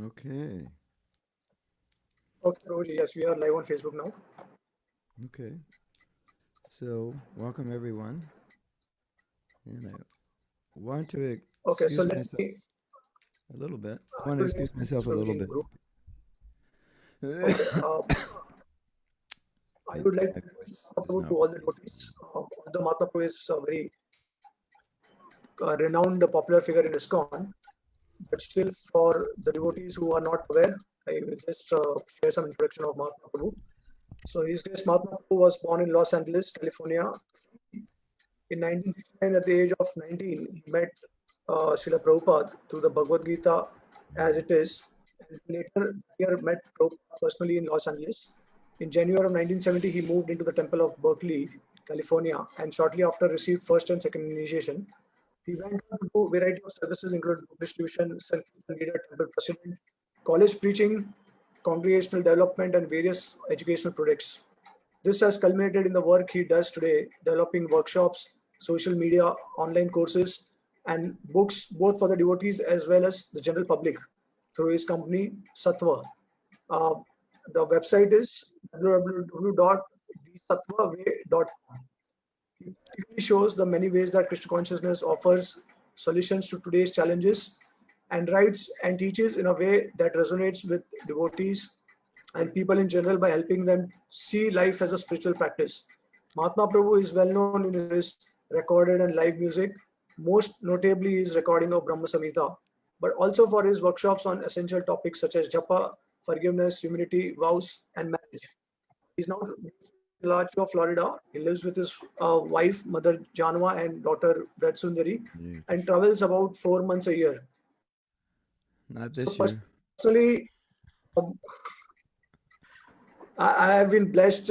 Okay. Okay, Rohit, yes, we are live on Facebook now. Okay. So, welcome everyone. And I want to Okay, so excuse let myself me, a little bit. I I want to will excuse introduce myself a little Prabhuji in bit. group. Okay, I would like My to voice talk is about to not all the working. devotees. Although Mahātmā Prabhu is a very renowned popular figure in ISKCON, but still for the devotees who are not aware, I will just share some introduction of Mahātmā Prabhu. So His Grace Mahātmā Prabhu was born in Los Angeles, California. In 1969, at the age of 19, he met Srila Prabhupada through the Bhagavad Gita as it is, and later here met Prabhupada personally in Los Angeles. In January of 1970, he moved into the temple of Berkeley, California, and shortly after received first and second initiation. He went on to do a variety of services, including book distribution, Sankirtan leader, temple president, college preaching, congregational development, and various educational projects. This has culminated in the work he does today, developing workshops, social media, online courses, and books both for the devotees as well as the general public through his company Sattva. Uh, the website is www.thesattwaway.com. He practically shows the many ways that Krishna consciousness offers solutions to today's challenges and writes and teaches in a way that resonates with devotees and people in general by helping them see life as a spiritual practice. Mahatma Prabhu is well known in his recorded and live music, most notably his recording of Brahma Samhita, but also for his workshops on essential topics such as japa, forgiveness, humility, vows, and marriage. He's now based in Larcho, Florida. He lives with his wife, Mother Janwa, and daughter, Ved Sundari, Yeah, and travels about 4 months a year. not So, this year. personally, um, I have been blessed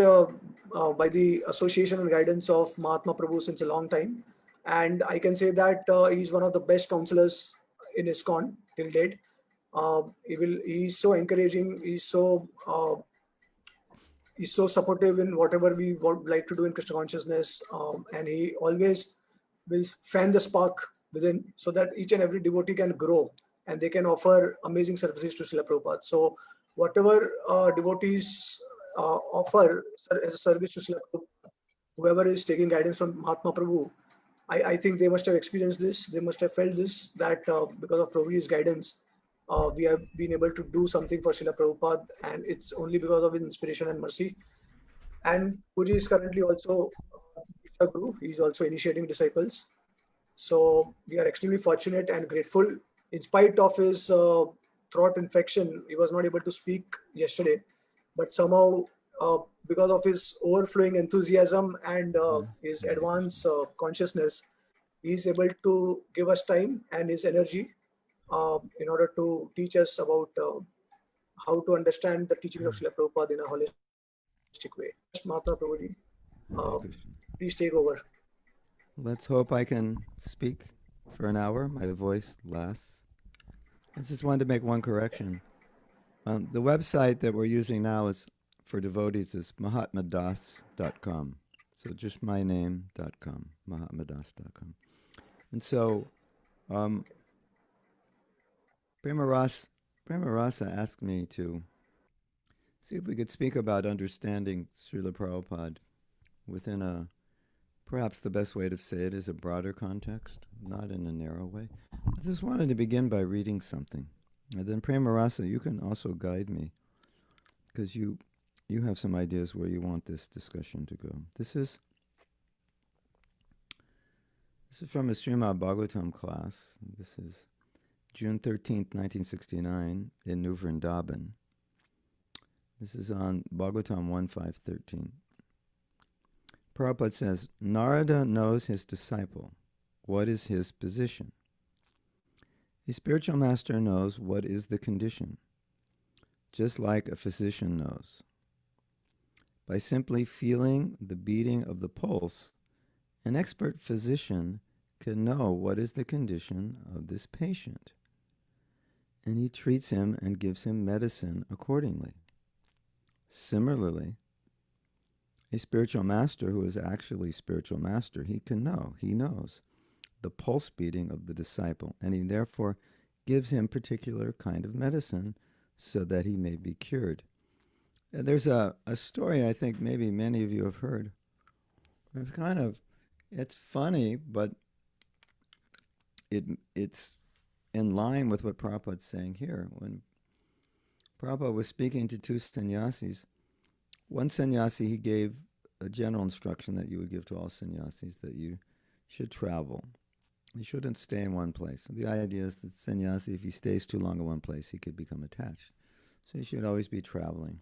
by the association and guidance of Mahatma Prabhu since a long time. And I can say that he's one of the best counselors in ISKCON till date. He's so encouraging, he's so supportive in whatever we would like to do in Krishna consciousness. And he always will fan the spark within so that each and every devotee can grow and they can offer amazing services to Srila Prabhupada. So, whatever devotees offer as a service to Srila Prabhupada, whoever is taking guidance from Mahatma Prabhu, I think they must have experienced this, they must have felt this, that because of Prabhuji's guidance, we have been able to do something for Srila Prabhupada, and it's only because of his inspiration and mercy. And Puji is currently also a guru. He's also initiating disciples. So we are extremely fortunate and grateful. In spite of his throat infection, he was not able to speak yesterday, but somehow, because of his overflowing enthusiasm and his Hare Krishna. advanced consciousness, he is able to give us time and his energy in order to teach us about how to understand the teachings of Srila Prabhupada in a holistic way. Request Mahatma Prabhuji, uh, Hare Krishna. please take over. Let's hope I can speak for an hour. My voice lasts. I just wanted to make one correction. The website that we're using now is for devotees is mahatmadas.com. So just my name.com, mahatmadas.com. And so um, Prema Rasa asked me to see if we could speak about understanding Srila Prabhupada within a, perhaps the best way to say it is a broader context, not in a narrow way. I just wanted to begin by reading something. And then Prema Rasa, you can also guide me because you have some ideas where you want this discussion to go. This is from a Srimad Bhagavatam class. This is June 13th, 1969 in New Vrindavan. This is on Bhagavatam 1.5.13. Prabhupada says, Narada knows his disciple. What is his position? A spiritual master knows what is the condition, just like a physician knows. By simply feeling the beating of the pulse, an expert physician can know what is the condition of this patient, and he treats him and gives him medicine accordingly. Similarly, a spiritual master who is actually spiritual master, he knows the pulse beating of the disciple, and he therefore gives him particular kind of medicine so that he may be cured. And there's a story I think maybe many of you have heard. It's funny, but it's in line with what Prabhupada's saying here. When Prabhupada was speaking to two sannyasis, one sannyasi, he gave a general instruction that you would give to all sannyasis, that you should travel. You shouldn't stay in one place. The idea is that sannyasi, if he stays too long in one place, he could become attached. So you should always be traveling,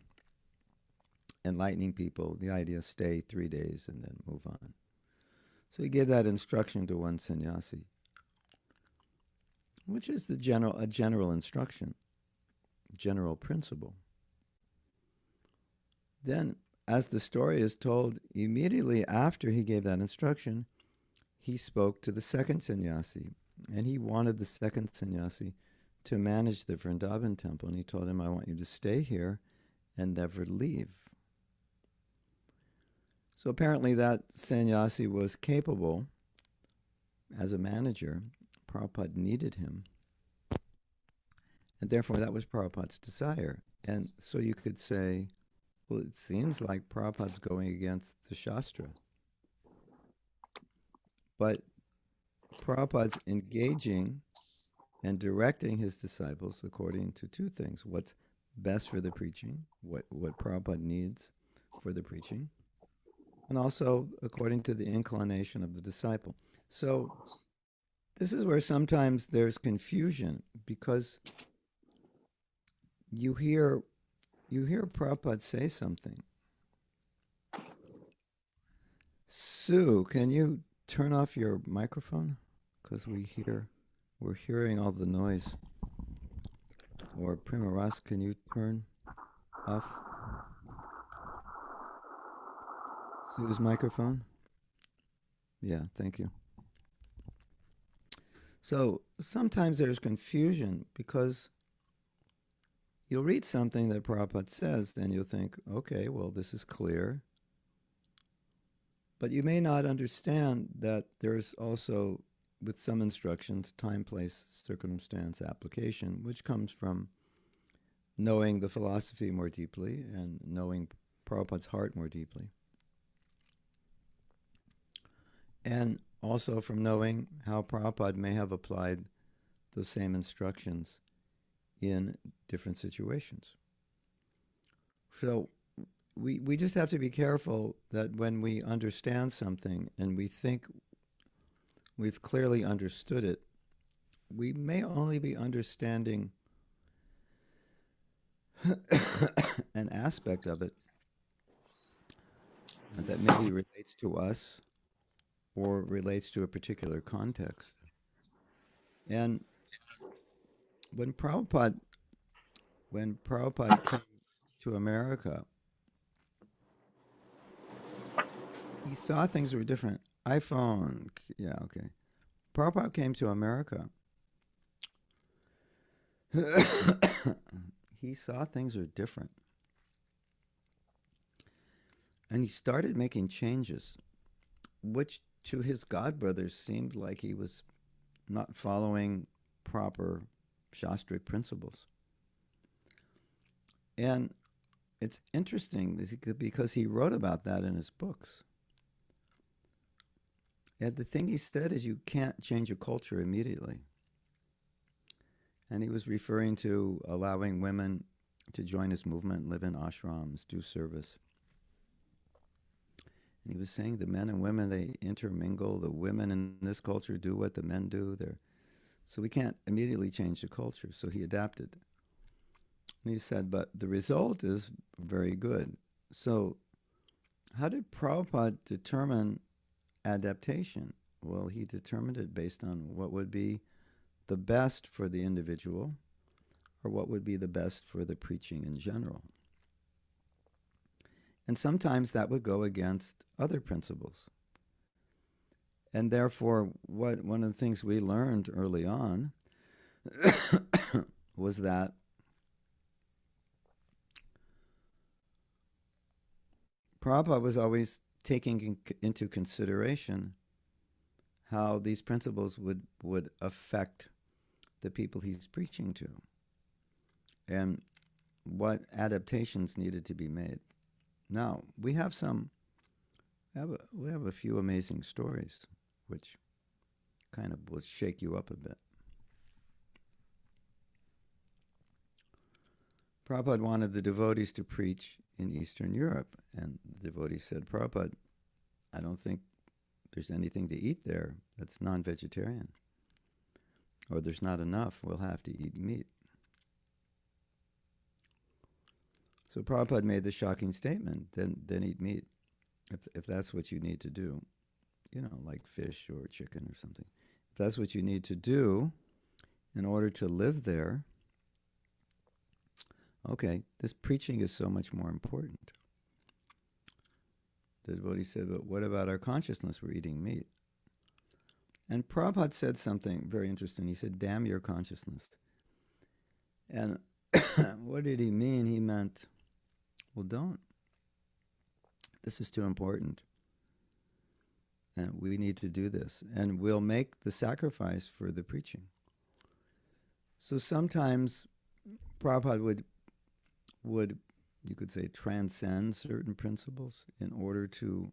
enlightening people. The idea is stay 3 days and then move on. So he gave that instruction to one sannyasi, which is a general instruction, general principle. Then, as the story is told, immediately after he gave that instruction, he spoke to the second sannyasi, and he wanted the second sannyasi to manage the Vrindavan temple, and he told him, I want you to stay here and never leave. So apparently that sannyasi was capable as a manager. Prabhupada needed him, and therefore that was Prabhupada's desire. And so you could say, well, it seems like Prabhupada's going against the Shastra. But Prabhupada's engaging and directing his disciples according to two things: what's best for the preaching, what Prabhupada needs for the preaching, and also according to the inclination of the disciple. So this is where sometimes there's confusion, because you hear Prabhupada say something. Sue, can you turn off your microphone? Because we're hearing all the noise. Or Primaras, can you turn off Sue's microphone? Yeah, thank you. So sometimes there's confusion, because you'll read something that Prabhupada says and you'll think, okay, well, this is clear. But you may not understand that there's also, with some instructions, time, place, circumstance, application, which comes from knowing the philosophy more deeply and knowing Prabhupada's heart more deeply. And also from knowing how Prabhupada may have applied those same instructions in different situations. So we just have to be careful that when we understand something and we think we've clearly understood it, we may only be understanding an aspect of it that maybe relates to us or relates to a particular context. And when Prabhupada came to America, he saw things were different. iPhone, yeah, okay. Prabhupada came to America. He saw things were different. And he started making changes, which to his godbrothers seemed like he was not following proper Shastric principles. And it's interesting because he wrote about that in his books. And the thing he said is, you can't change a culture immediately. And he was referring to allowing women to join his movement, live in ashrams, do service. And he was saying the men and women, they intermingle. The women in this culture do what the men do. So we can't immediately change the culture. So he adapted. And he said, but the result is very good. So how did Prabhupada determine adaptation? Well, he determined it based on what would be the best for the individual, or what would be the best for the preaching in general. And sometimes that would go against other principles. And therefore, one of the things we learned early on was that Prabhupada was always taking into consideration how these principles would affect the people he's preaching to and what adaptations needed to be made. Now, we have a few amazing stories which kind of will shake you up a bit. Prabhupada wanted the devotees to preach in Eastern Europe, and the devotees said, Prabhupada, I don't think there's anything to eat there that's non-vegetarian. Or there's not enough, we'll have to eat meat. So Prabhupada made the shocking statement, then eat meat, if that's what you need to do. You know, like fish or chicken or something. If that's what you need to do in order to live there, okay, this preaching is so much more important. The devotee said, but what about our consciousness? We're eating meat. And Prabhupada said something very interesting. He said, damn your consciousness. And what did he mean? He meant, well, don't. This is too important. And we need to do this. And we'll make the sacrifice for the preaching. So sometimes Prabhupada would, you could say, transcend certain principles in order to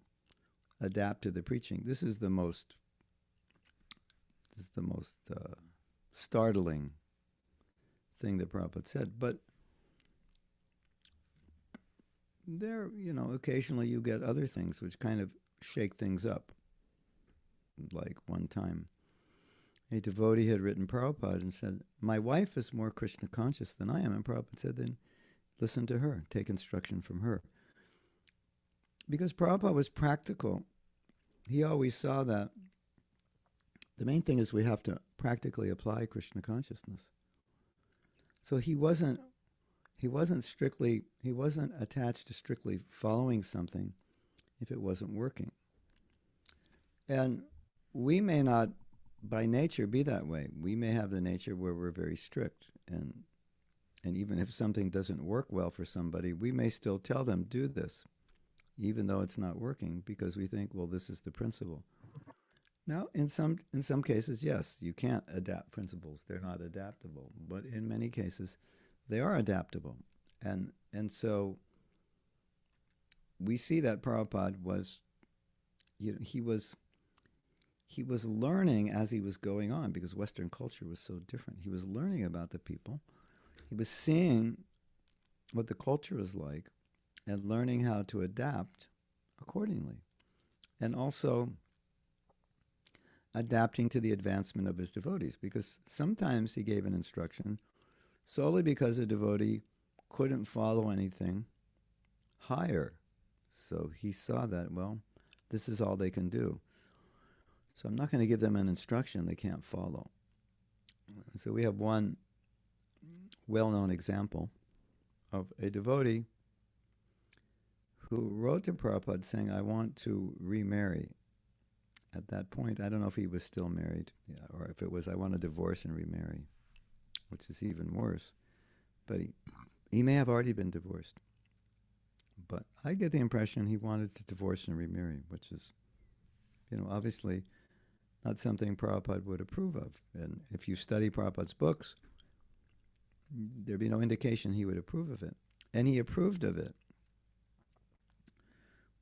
adapt to the preaching. This is the most startling thing that Prabhupada said. But there, occasionally you get other things which kind of shake things up. Like one time, a devotee had written Prabhupada and said, my wife is more Krishna conscious than I am. And Prabhupada said, then listen to her, take instruction from her. Because Prabhupada was practical. He always saw that the main thing is we have to practically apply Krishna consciousness. So he wasn't attached to strictly following something if it wasn't working. And we may not by nature be that way. We may have the nature where we're very strict, and even if something doesn't work well for somebody, we may still tell them, do this, even though it's not working, because we think, well, this is the principle. Now, in some cases, yes, you can't adapt principles. They're not adaptable. But in many cases, they are adaptable. And so we see that Prabhupada was, he was learning as he was going on, because Western culture was so different. He was learning about the people. He was seeing what the culture is like and learning how to adapt accordingly. And also adapting to the advancement of his devotees, because sometimes he gave an instruction solely because a devotee couldn't follow anything higher. So he saw that, well, this is all they can do. So I'm not going to give them an instruction they can't follow. So we have one well-known example of a devotee who wrote to Prabhupada saying, I want to remarry. At that point, I don't know if he was still married, or if it was, I want to divorce and remarry, which is even worse. But he may have already been divorced. But I get the impression he wanted to divorce and remarry, which is, obviously not something Prabhupada would approve of. And if you study Prabhupada's books, there'd be no indication he would approve of it. And he approved of it,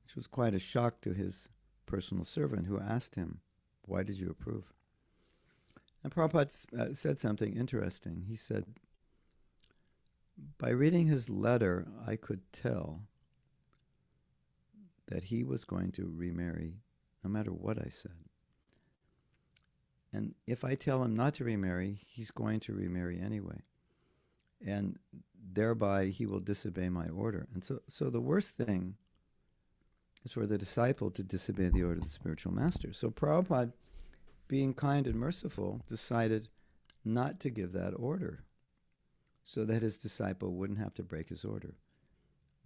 which was quite a shock to his personal servant, who asked him, why did you approve? And Prabhupada said something interesting. He said, by reading his letter, I could tell that he was going to remarry no matter what I said. And if I tell him not to remarry, he's going to remarry anyway. And thereby he will disobey my order. And so the worst thing is for the disciple to disobey the order of the spiritual master. So Prabhupada, being kind and merciful, decided not to give that order so that his disciple wouldn't have to break his order.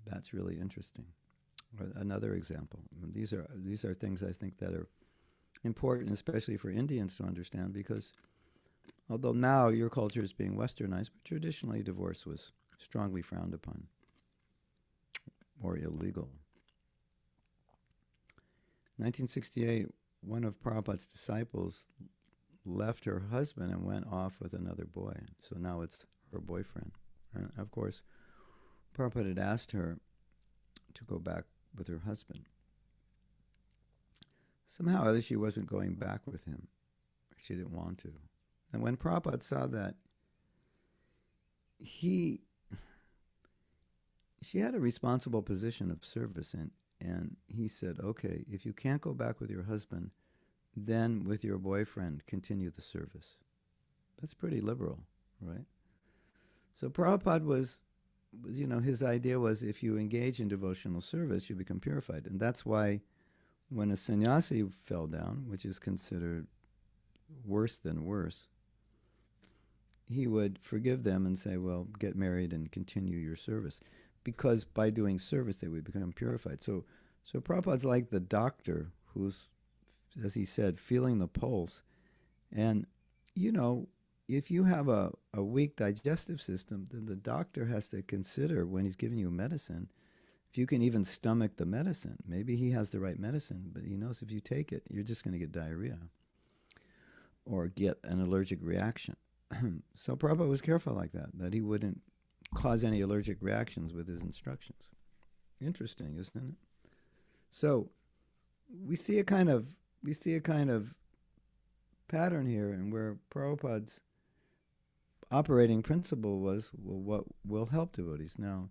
That's really interesting. Or another example. These are things I think that are important, especially for Indians to understand, because although now your culture is being westernized, but traditionally divorce was strongly frowned upon or illegal. 1968, one of Prabhupada's disciples left her husband and went off with another boy. So now it's her boyfriend. And of course, Prabhupada had asked her to go back with her husband. Somehow or other, she wasn't going back with him. She didn't want to. And when Prabhupada saw that, she had a responsible position of service, and he said, okay, if you can't go back with your husband, then with your boyfriend, continue the service. That's pretty liberal, right? So Prabhupada was, his idea was if you engage in devotional service, you become purified. And that's why when a sannyasi fell down, which is considered worse than worse, he would forgive them and say, well, get married and continue your service. Because by doing service, they would become purified. So Prabhupada's like the doctor who's, as he said, feeling the pulse. And, if you have a weak digestive system, then the doctor has to consider when he's giving you medicine, if you can even stomach the medicine. Maybe he has the right medicine, but he knows if you take it, you're just going to get diarrhea or get an allergic reaction. So Prabhupada was careful like that he wouldn't cause any allergic reactions with his instructions. Interesting, isn't it? So we see a kind of pattern here, and where Prabhupada's operating principle was, well, what will help devotees? Now,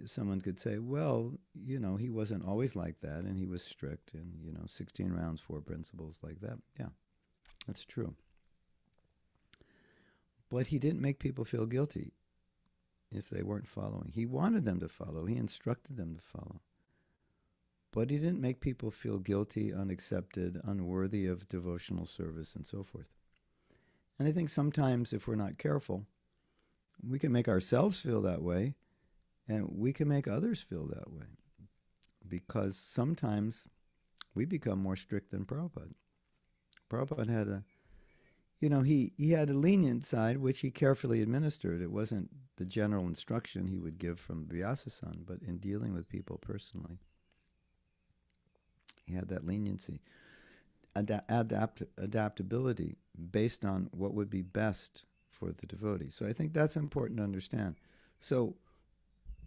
someone could say, well, he wasn't always like that, and he was strict, and 16 rounds, 4 principles like that. Yeah, that's true. But he didn't make people feel guilty if they weren't following. He wanted them to follow. He instructed them to follow. But he didn't make people feel guilty, unaccepted, unworthy of devotional service, and so forth. And I think sometimes if we're not careful, we can make ourselves feel that way, and we can make others feel that way. Because sometimes we become more strict than Prabhupada. Prabhupada had he had a lenient side, which he carefully administered. It wasn't the general instruction he would give from Vyasa-san, but in dealing with people personally, he had that leniency, adaptability based on what would be best for the devotee. So I think that's important to understand. So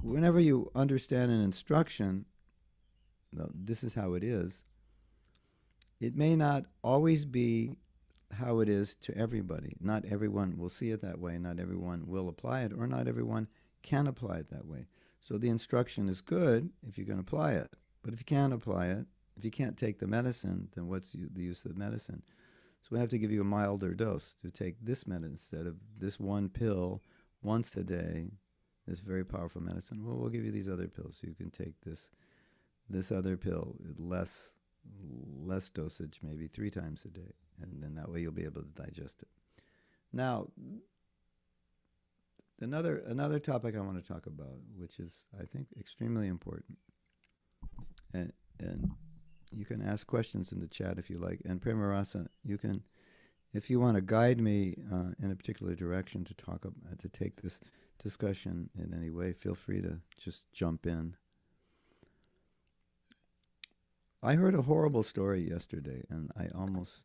whenever you understand an instruction, this is how it is, it may not always be how it is to everybody. Not everyone will see it that way, not everyone will apply it, or not everyone can apply it that way. So the instruction is good if you can apply it, but if you can't apply it, if you can't take the medicine, then what's the use of the medicine? So we have to give you a milder dose to take this medicine instead of this one pill once a day, this very powerful medicine. Well, we'll give you these other pills so you can take this other pill, less dosage, maybe 3 times a day. And then that way you'll be able to digest it. Now, another topic I want to talk about, which is, I think, extremely important. And you can ask questions in the chat if you like. And Premarasa, you can, if you want to guide me in a particular direction to take this discussion in any way, feel free to just jump in. I heard a horrible story yesterday, and I almost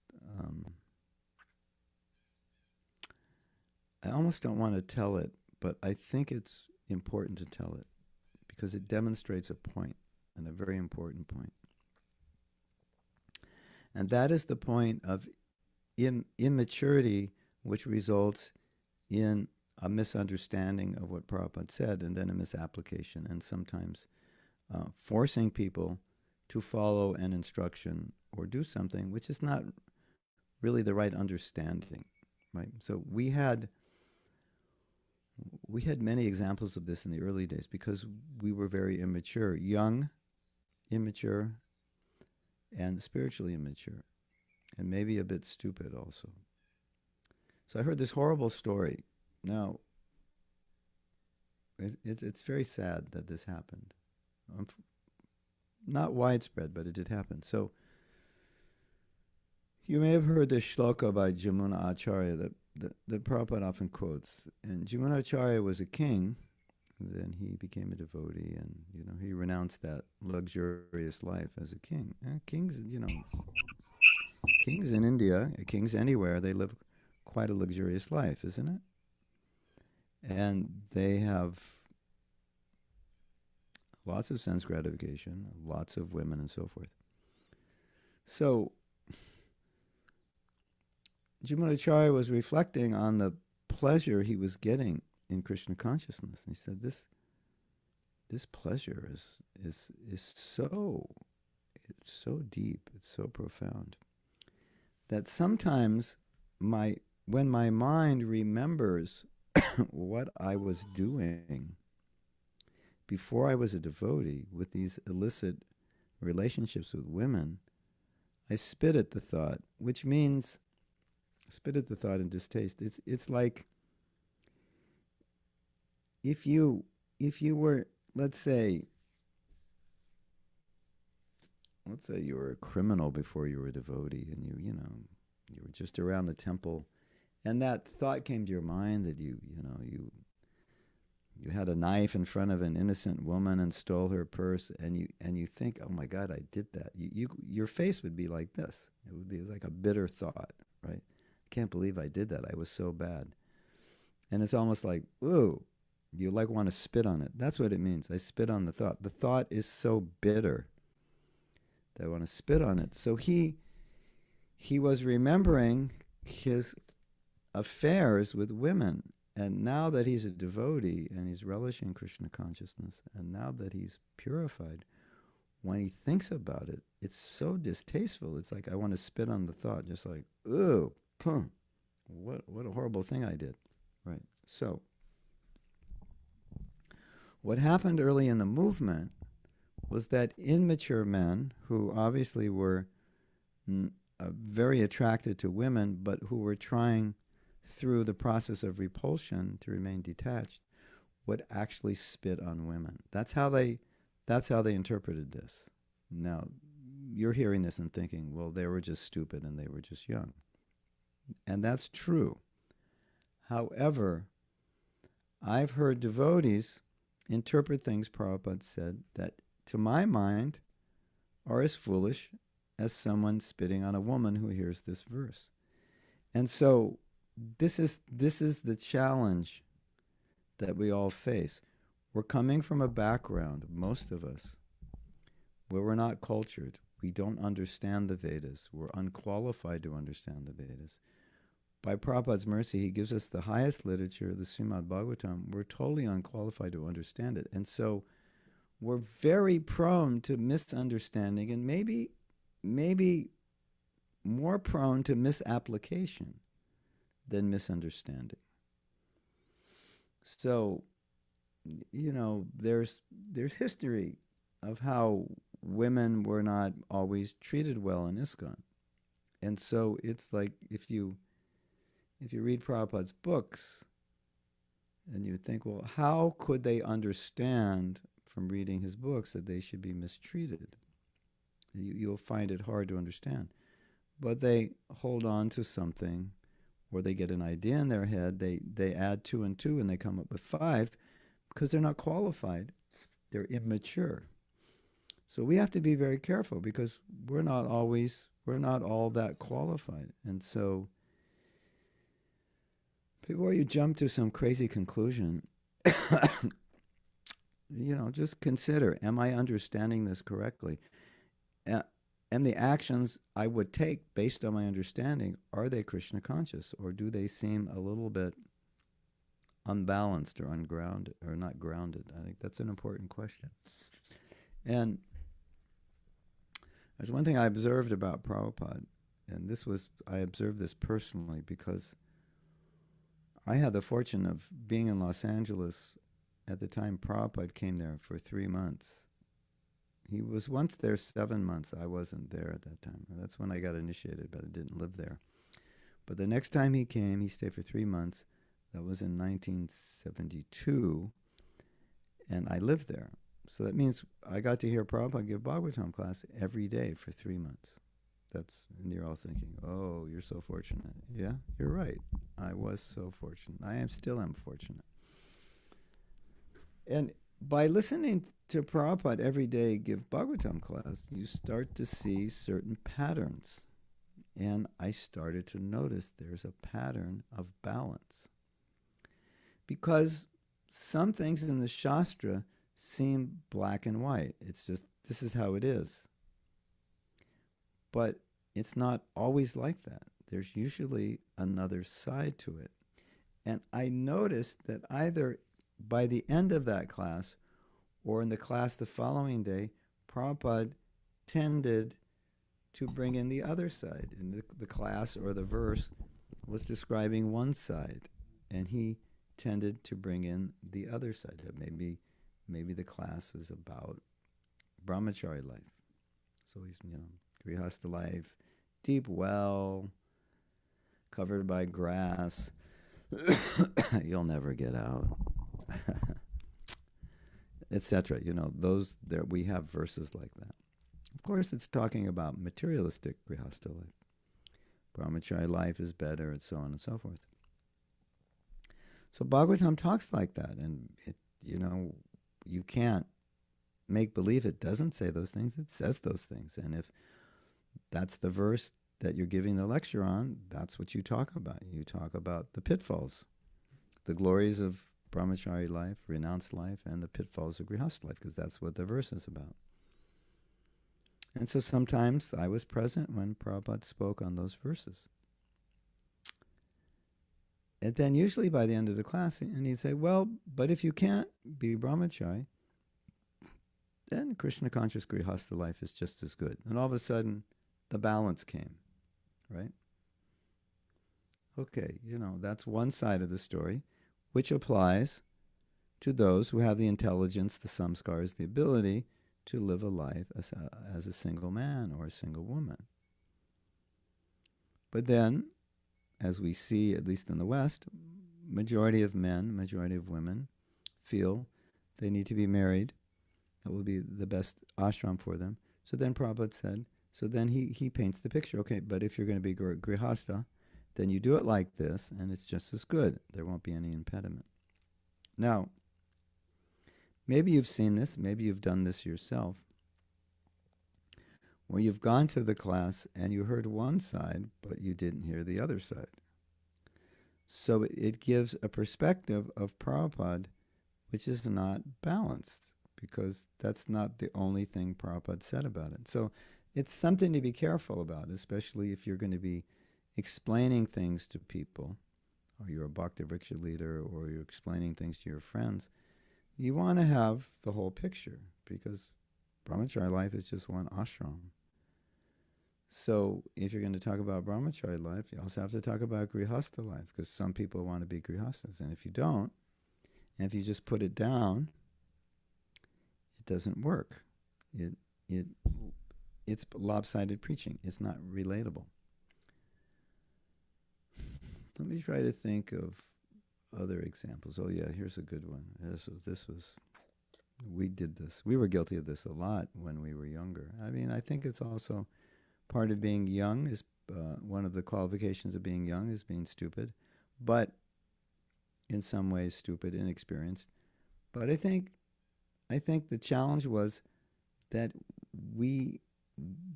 don't want to tell it, but I think it's important to tell it because it demonstrates a point, and a very important point. And that is the point of immaturity, which results in a misunderstanding of what Prabhupada said, and then a misapplication, and sometimes forcing people to follow an instruction or do something which is not really the right understanding, right? So we had many examples of this in the early days because we were very immature, young, immature, and spiritually immature, and maybe a bit stupid also. So I heard this horrible story. Now, it's very sad that this happened. Not widespread, but it did happen. So you may have heard this shloka by Jamuna Acharya that Prabhupada often quotes. And Jamuna Acharya was a king then he became a devotee, and he renounced that luxurious life as a king. Kings, kings in India, kings anywhere, they live quite a luxurious life, isn't it? And they have lots of sense gratification, lots of women, and so forth. So Jumalacharya was reflecting on the pleasure he was getting in Krishna consciousness. And he said, this pleasure is so, it's so deep, it's so profound, that sometimes when my mind remembers what I was doing before I was a devotee with these illicit relationships with women, I spit at the thought, which means spit at the thought in distaste. It's like if you were, let's say you were a criminal before you were a devotee, and you were just around the temple, and that thought came to your mind that you had a knife in front of an innocent woman and stole her purse, and you think, oh my God, I did that. Your face would be like this. It would be like a bitter thought, right? I can't believe I did that. I was so bad. And it's almost like, ooh, you like want to spit on it. That's what it means. I spit on the thought. The thought is so bitter that I want to spit on it. So he was remembering his affairs with women. And now that he's a devotee and he's relishing Krishna consciousness, and now that he's purified, when he thinks about it, it's so distasteful. It's like, I want to spit on the thought, just like, ooh, what a horrible thing I did. Right. So what happened early in the movement was that immature men who obviously were very attracted to women, but who were trying through the process of repulsion to remain detached, would actually spit on women. That's how they interpreted this. Now, you're hearing this and thinking, well, they were just stupid and they were just young. And that's true. However, I've heard devotees interpret things Prabhupada said that, to my mind, are as foolish as someone spitting on a woman who hears this verse. And so this is the challenge that we all face. We're coming from a background, most of us, where we're not cultured. We don't understand the Vedas. We're unqualified to understand the Vedas. By Prabhupada's mercy, he gives us the highest literature, the Srimad Bhagavatam. We're totally unqualified to understand it. And so we're very prone to misunderstanding, and maybe more prone to misapplication than misunderstanding. So, there's history of how women were not always treated well in ISKCON. And so it's like, if you read Prabhupada's books, and you think, well, how could they understand from reading his books that they should be mistreated? You'll find it hard to understand. But they hold on to something, or they get an idea in their head, they add 2 and 2 and they come up with 5, because they're not qualified. They're immature. So we have to be very careful, because we're not all that qualified. And so before you jump to some crazy conclusion, just consider, am I understanding this correctly? And the actions I would take based on my understanding, are they Krishna conscious, or do they seem a little bit unbalanced or ungrounded, or not grounded? I think that's an important question. And there's one thing I observed about Prabhupada, and I observed this personally because I had the fortune of being in Los Angeles at the time Prabhupada came there for 3 months. He was once there 7 months. I wasn't there at that time. That's when I got initiated, but I didn't live there. But the next time he came, he stayed for 3 months. That was in 1972, and I lived there. So that means I got to hear Prabhupada give Bhagavatam class every day for 3 months. And you're all thinking, oh, you're so fortunate. Yeah, you're right. I was so fortunate. I still am fortunate. And by listening to Prabhupada every day give Bhagavatam class, you start to see certain patterns. And I started to notice there's a pattern of balance. Because some things in the Shastra seem black and white. It's just, this is how it is. But it's not always like that. There's usually another side to it. And I noticed that either by the end of that class or in the class the following day, Prabhupada tended to bring in the other side. And the class or the verse was describing one side, and he tended to bring in the other side. That maybe the class is about brahmachari life. So he's, grihastha life, deep well, covered by grass. You'll never get out. Etc. Those there we have verses like that. Of course, it's talking about materialistic grihastha life. Brahmachari life is better, and so on and so forth. So Bhagavatam talks like that, and you can't make believe it doesn't say those things. It says those things, and if that's the verse that you're giving the lecture on, that's what you talk about. You talk about the pitfalls, the glories of brahmachari life, renounced life, and the pitfalls of grihastha life, because that's what the verse is about. And so sometimes I was present when Prabhupada spoke on those verses. And then usually by the end of the class, and he'd say, well, but if you can't be brahmachari, then Krishna conscious grihastha life is just as good. And all of a sudden, the balance came, right? Okay, that's one side of the story, which applies to those who have the intelligence, the samskars, the ability to live a life as a single man or a single woman. But then, as we see, at least in the West, majority of men, majority of women feel they need to be married. That will be the best ashram for them. So then Prabhupada said, so then he paints the picture. Okay, but if you're going to be grihastha, then you do it like this, and it's just as good. There won't be any impediment. Now, maybe you've seen this, maybe you've done this yourself, where you've gone to the class and you heard one side, but you didn't hear the other side. So it gives a perspective of Prabhupada which is not balanced, because that's not the only thing Prabhupada said about it. So it's something to be careful about, especially if you're going to be explaining things to people, or you're a Bhakti Vriksha leader, or you're explaining things to your friends. You want to have the whole picture, because brahmachari life is just one ashram. So if you're going to talk about brahmachari life, you also have to talk about grihastha life, because some people want to be grihasthas. And if you don't, and if you just put it down, it doesn't work. It's lopsided preaching. It's not relatable. Let me try to think of other examples. Oh yeah, here's a good one. We did this. We were guilty of this a lot when we were younger. I mean, I think it's also part of being young is one of the qualifications of being young is being stupid, but in some ways stupid, inexperienced. But I think the challenge was that we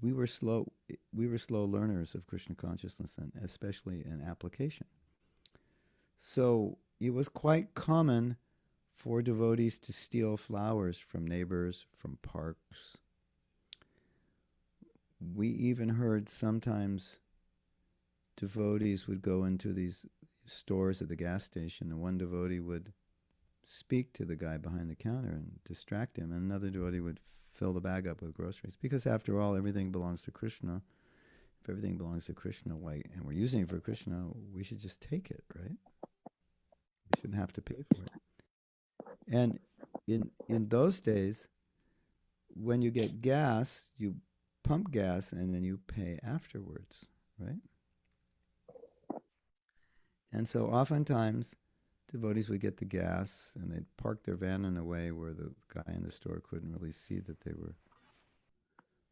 were slow learners of Krishna consciousness, and especially in application. So it was quite common for devotees to steal flowers from neighbors, from parks. We even heard sometimes devotees would go into these stores at the gas station, and one devotee would speak to the guy behind the counter and distract him, and another devotee would fill the bag up with groceries. Because after all, everything belongs to Krishna. If everything belongs to Krishna, and we're using it for Krishna, we should just take it, right? We shouldn't have to pay for it. And in those days, when you get gas, you pump gas and then you pay afterwards, right? And so oftentimes devotees would get the gas and they'd park their van in a way where the guy in the store couldn't really see that they were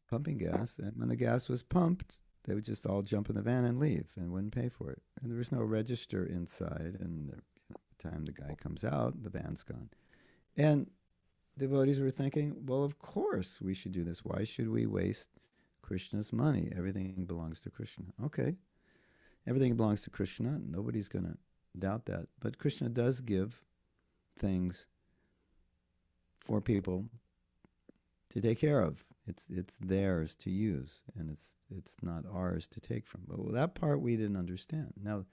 pumping gas. And when the gas was pumped, they would just all jump in the van and leave and wouldn't pay for it. And there was no register inside. And by the time the guy comes out, the van's gone. And devotees were thinking, well, of course we should do this. Why should we waste Krishna's money? Everything belongs to Krishna. Okay, everything belongs to Krishna. Nobody's going to doubt that. But Krishna does give things for people to take care of. It's theirs to use, and it's not ours to take from. But that part we didn't understand. Now,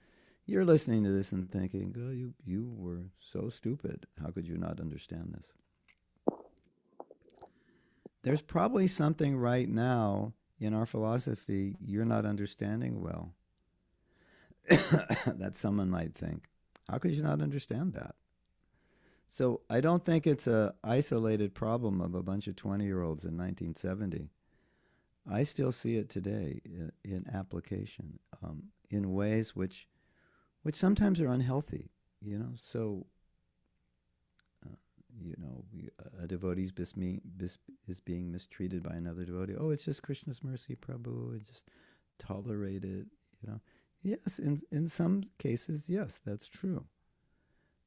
you're listening to this and thinking, oh, you were so stupid. How could you not understand this? There's probably something right now in our philosophy you're not understanding well that someone might think. How could you not understand that? So I don't think it's a isolated problem of a bunch of 20-year-olds in 1970. I still see it today in application, in ways which sometimes are unhealthy. So a devotee is being mistreated by another devotee. Oh, it's just Krishna's mercy, Prabhu, and just tolerate it. Yes, in some cases, yes, that's true.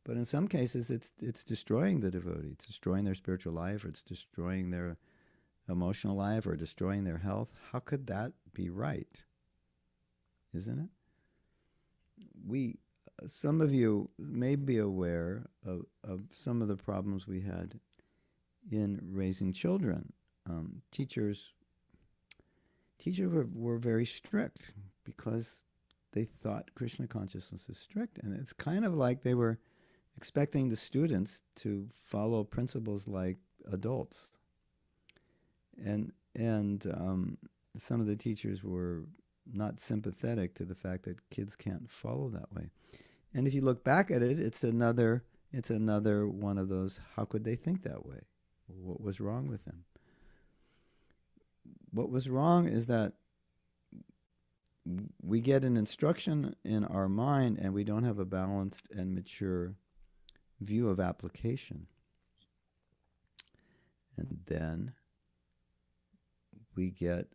But in some cases, it's destroying the devotee. It's destroying their spiritual life, or it's destroying their emotional life, or destroying their health. How could that be right? Isn't it? Some of you may be aware of some of the problems we had in raising children. Teachers were very strict because they thought Krishna consciousness is strict. And it's kind of like they were expecting the students to follow principles like adults. And some of the teachers were not sympathetic to the fact that kids can't follow that way. And if you look back at it, it's another one of those, how could they think that way? What was wrong with them? What was wrong is that we get an instruction in our mind and we don't have a balanced and mature view of application. And then we get,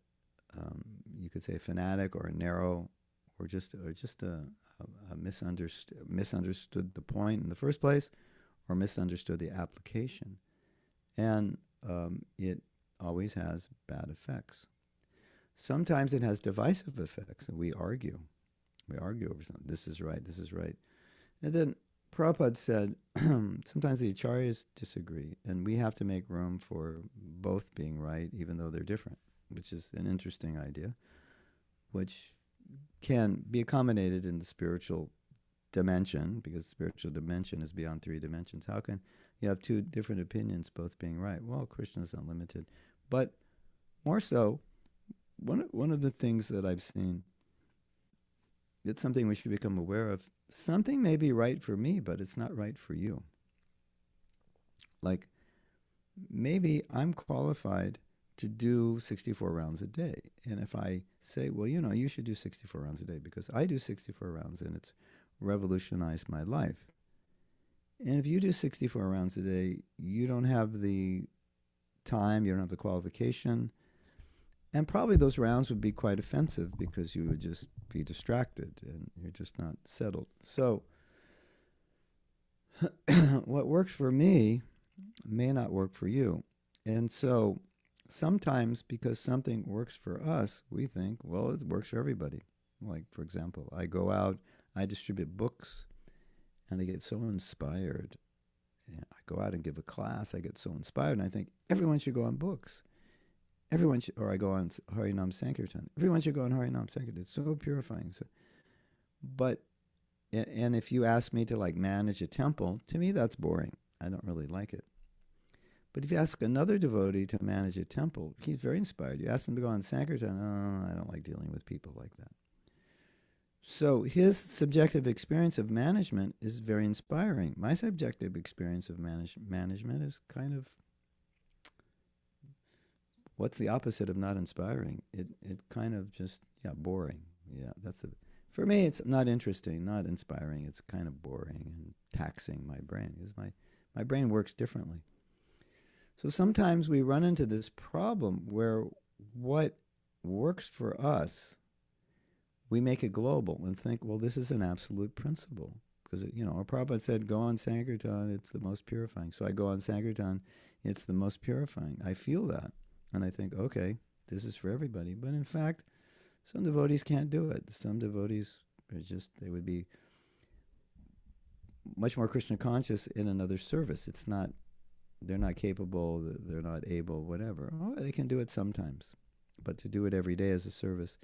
you could say, a fanatic or a narrow, or just a misunderstood the point in the first place, or misunderstood the application. And it always has bad effects. Sometimes it has divisive effects, and we argue. We argue over something. This is right, this is right. And then Prabhupada said, sometimes the acharyas disagree, and we have to make room for both being right, even though they're different, which is an interesting idea, which can be accommodated in the spiritual dimension, because spiritual dimension is beyond three dimensions. How can you have two different opinions both being right? Well, Krishna is unlimited. But more so, one of the things that I've seen, it's something we should become aware of. Something may be right for me, but it's not right for you. Like, maybe I'm qualified to do 64 rounds a day. And if I say, well, you should do 64 rounds a day because I do 64 rounds and it's revolutionized my life. And if you do 64 rounds a day, you don't have the time, you don't have the qualification, and probably those rounds would be quite offensive because you would just be distracted and you're just not settled. So what works for me may not work for you. And so sometimes because something works for us, we think, well, it works for everybody. Like, for example, I go out, I distribute books, and I get so inspired. And I go out and give a class, I get so inspired, and I think everyone should go on books. Everyone should, or I go on Harinam Sankirtan. Everyone should go on Harinam Sankirtan. It's so purifying. And if you ask me to like manage a temple, to me that's boring. I don't really like it. But if you ask another devotee to manage a temple, he's very inspired. You ask him to go on Sankirtan, oh, I don't like dealing with people like that. So his subjective experience of management is very inspiring. My subjective experience of management is kind of, what's the opposite of not inspiring? It kind of just, boring. Yeah, for me, it's not interesting, not inspiring. It's kind of boring and taxing my brain because my brain works differently. So sometimes we run into this problem where what works for us, we make it global and think, well, this is an absolute principle. because, our Prabhupada said, go on Sankirtan, it's the most purifying. So I go on Sankirtan, it's the most purifying. I feel that. And I think, okay, this is for everybody. But in fact, some devotees can't do it. Some devotees are just, they would be much more Krishna conscious in another service. It's not, they're not capable, they're not able, whatever. Oh, they can do it sometimes. But to do it every day as a service,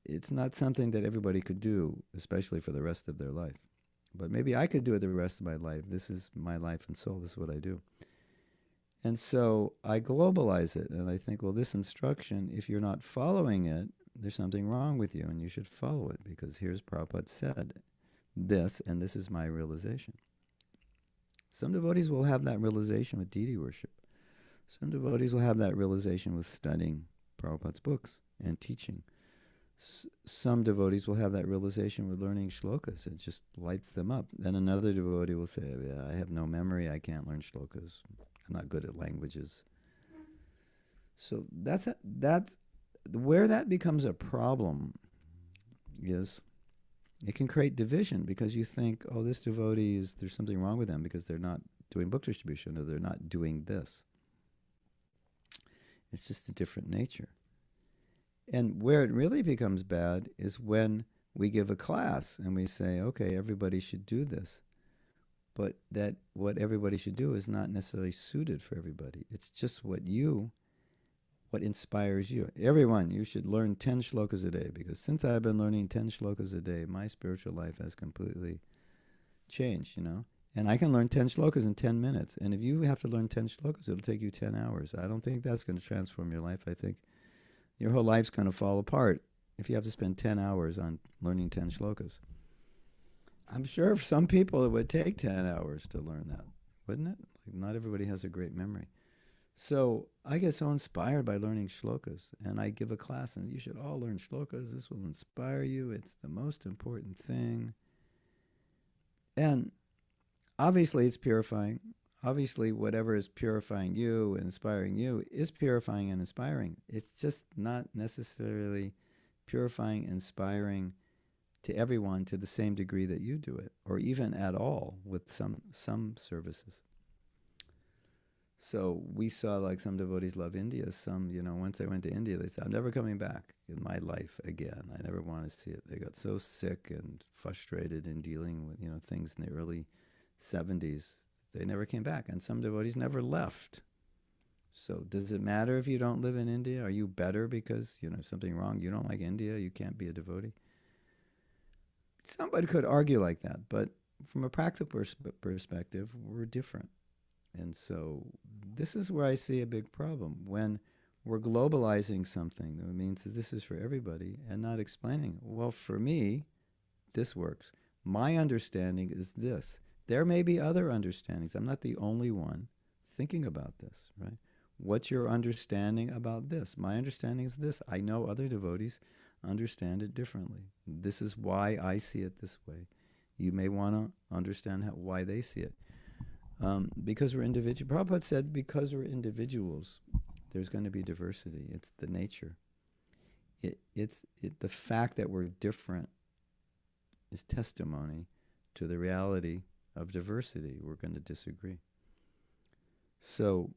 it's not something that everybody could do, especially for the rest of their life. But maybe I could do it the rest of my life. This is my life and soul. This is what I do. And so I globalize it, and I think, well, this instruction, if you're not following it, there's something wrong with you, and you should follow it, because here's Prabhupada said this, and this is my realization. Some devotees will have that realization with deity worship. Some devotees will have that realization with studying Prabhupada's books and teaching. Some devotees will have that realization with learning shlokas. It just lights them up. Then another devotee will say, yeah, I have no memory, I can't learn shlokas. I'm not good at languages. So that's where that becomes a problem, is it can create division, because you think, oh, this devotee there's something wrong with them because they're not doing book distribution, or they're not doing this. It's just a different nature. And where it really becomes bad is when we give a class and we say, okay, everybody should do this. But that what everybody should do is not necessarily suited for everybody. It's just what inspires you. Everyone, you should learn 10 shlokas a day, because since I've been learning 10 shlokas a day, my spiritual life has completely changed, And I can learn 10 shlokas in 10 minutes. And if you have to learn 10 shlokas, it'll take you 10 hours. I don't think that's going to transform your life. I think your whole life's going to fall apart if you have to spend 10 hours on learning 10 shlokas. I'm sure for some people it would take 10 hours to learn that, wouldn't it? Like, not everybody has a great memory. So I get so inspired by learning shlokas, and I give a class, and you should all learn shlokas. This will inspire you. It's the most important thing. And obviously it's purifying. Obviously whatever is purifying you and inspiring you is purifying and inspiring. It's just not necessarily purifying, inspiring to everyone to the same degree that you do it, or even at all with some services. So we saw, like, some devotees love India. Some, once they went to India, they said, I'm never coming back in my life again. I never want to see it. They got so sick and frustrated in dealing with, things in the early 70s. They never came back. And some devotees never left. So does it matter if you don't live in India? Are you better because, something wrong? You don't like India? You can't be a devotee? Somebody could argue like that. But from a practical perspective, we're different. And so this is where I see a big problem. When we're globalizing something, that means that this is for everybody, and not explaining, well, for me, this works. My understanding is this. There may be other understandings. I'm not the only one thinking about this, right? What's your understanding about this? My understanding is this. I know other devotees understand it differently. This is why I see it this way. You may want to understand why they see it. Because we're individuals. Prabhupada said, because we're individuals, there's going to be diversity. It's the nature. The fact that we're different is testimony to the reality of diversity. We're going to disagree. So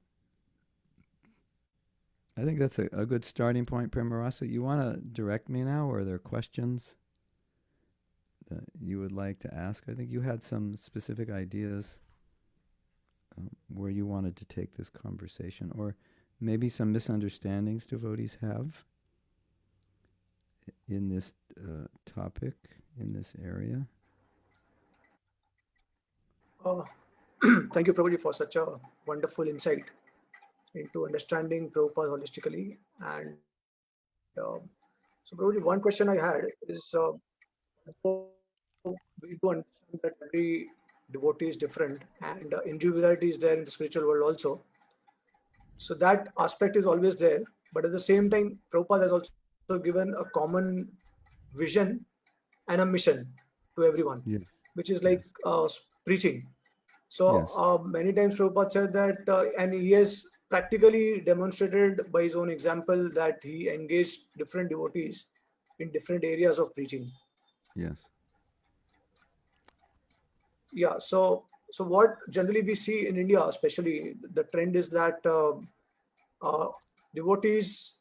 I think that's a good starting point, Premarasa. You want to direct me now, or are there questions that you would like to ask? I think you had some specific ideas where you wanted to take this conversation, or maybe some misunderstandings devotees have in this topic, in this area. Thank you, Prabhuji, for such a wonderful insight into understanding Prabhupada holistically. And so, Prabhuji, one question I had is, we do understand that every devotee is different, and individuality is there in the spiritual world also. So that aspect is always there. But at the same time, Prabhupada has also given a common vision and a mission to everyone, Yes. which is like preaching. So Yes. many times Prabhupada said that, and he has practically demonstrated by his own example that he engaged different devotees in different areas of preaching. Yes. Yeah. So what generally we see in India, especially the trend is that uh, devotees,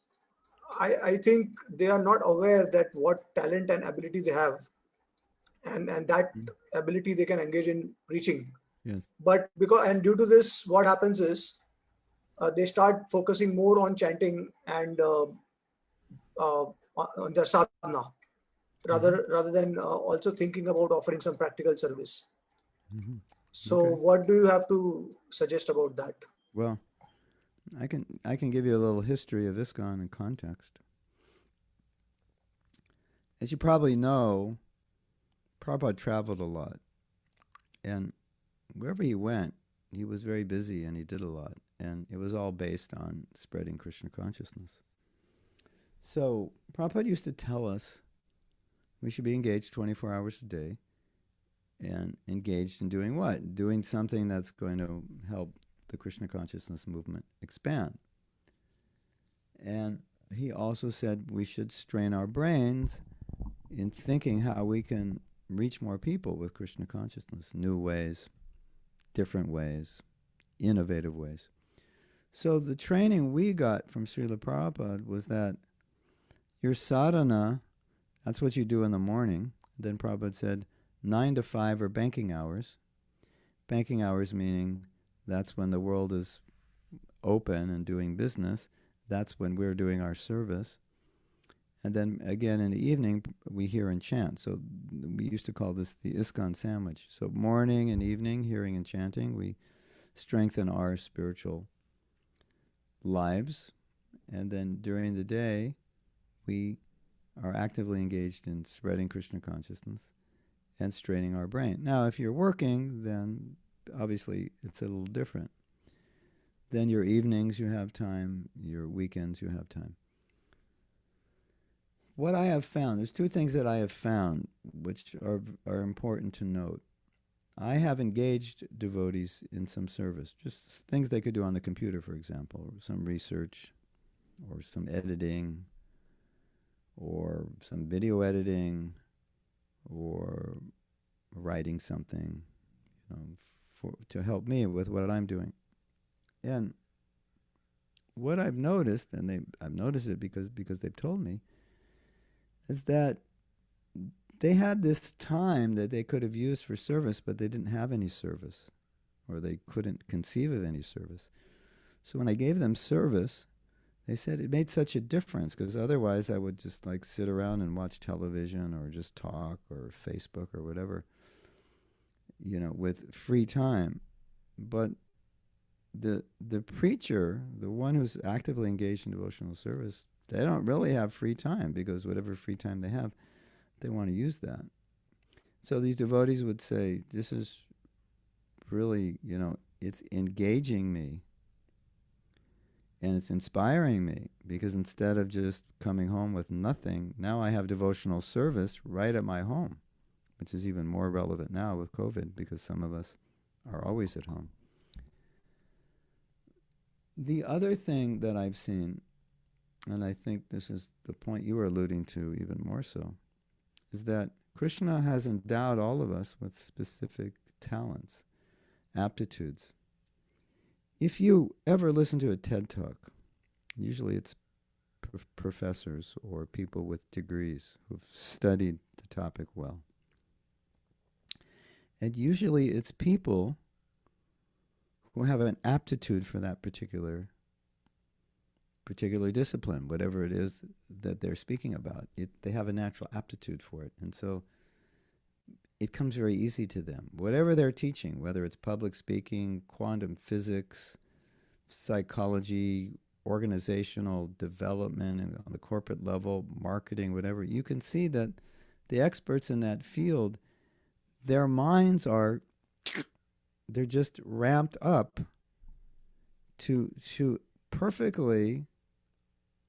I think they are not aware that what talent and ability they have, and that Mm. ability they can engage in preaching. Yes. But because and due to this, what happens is they start focusing more on chanting and on their sadhana Mm-hmm. rather than also thinking about offering some practical service. Mm-hmm. So, Okay. what do you have to suggest about that? Well, I can give you a little history of ISKCON in context. As you probably know, Prabhupada traveled a lot, and wherever he went, he was very busy and he did a lot, and it was all based on spreading Krishna consciousness. So Prabhupada used to tell us we should be engaged 24 hours a day, and engaged in doing what? Doing something that's going to help the Krishna consciousness movement expand. And he also said we should strain our brains in thinking how we can reach more people with Krishna consciousness, new ways, different ways, innovative ways. So the training we got from Srila Prabhupada was that your sadhana, that's what you do in the morning. Then Prabhupada said 9 to 5 are banking hours. Banking hours meaning that's when the world is open and doing business. That's when we're doing our service. And then again in the evening, we hear and chant. So we used to call this the ISKCON sandwich. So morning and evening, hearing and chanting, we strengthen our spiritual lives. And then during the day, we are actively engaged in spreading Krishna consciousness and straining our brain. Now, if you're working, then obviously it's a little different. Then your evenings you have time, your weekends you have time. What I have found, there's two things that I have found which are important to note. I have engaged devotees in some service, just things they could do on the computer, for example, or some research, or some editing, or some video editing, or writing something, to help me with what I'm doing. And what I've noticed, and I've noticed it because they've told me, is that they had this time that they could have used for service, but they didn't have any service, or they couldn't conceive of any service. So when I gave them service, they said it made such a difference, because otherwise I would just like sit around and watch television or just talk or Facebook or whatever, with free time. But the preacher, the one who's actively engaged in devotional service, they don't really have free time, because whatever free time they have, they want to use that. So these devotees would say, this is really, it's engaging me and it's inspiring me, because instead of just coming home with nothing, now I have devotional service right at my home, which is even more relevant now with COVID, because some of us are always at home. The other thing that I've seen, and I think this is the point you were alluding to even more so, is that Krishna has endowed all of us with specific talents, aptitudes. If you ever listen to a TED Talk, usually it's professors or people with degrees who've studied the topic well. And usually it's people who have an aptitude for that particular discipline, whatever it is that they're speaking about. They have a natural aptitude for it. And so it comes very easy to them. Whatever they're teaching, whether it's public speaking, quantum physics, psychology, organizational development and on the corporate level, marketing, whatever, you can see that the experts in that field, their minds they're just ramped up to perfectly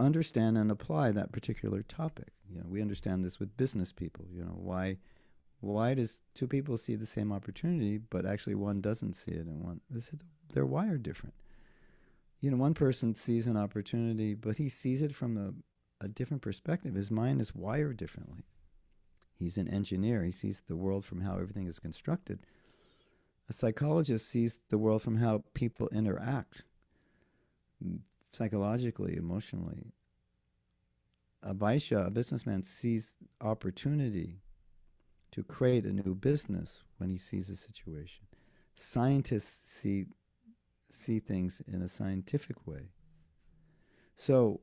understand and apply that particular topic. We understand this with business people. Why does two people see the same opportunity, but actually one doesn't see it, and they're wired different. One person sees an opportunity, but he sees it from a different perspective. His mind is wired differently. He's an engineer. He sees the world from how everything is constructed. A psychologist sees the world from how people interact psychologically, emotionally. A Vaishya, a businessman, sees opportunity to create a new business when he sees a situation. Scientists see things in a scientific way. So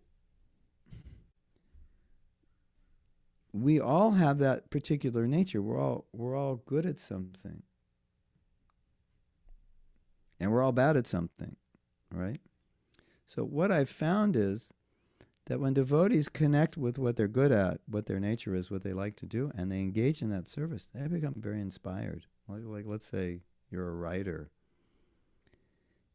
we all have that particular nature. We're all good at something. And we're all bad at something, right? So what I've found is that when devotees connect with what they're good at, what their nature is, what they like to do, and they engage in that service, they become very inspired. Like let's say you're a writer.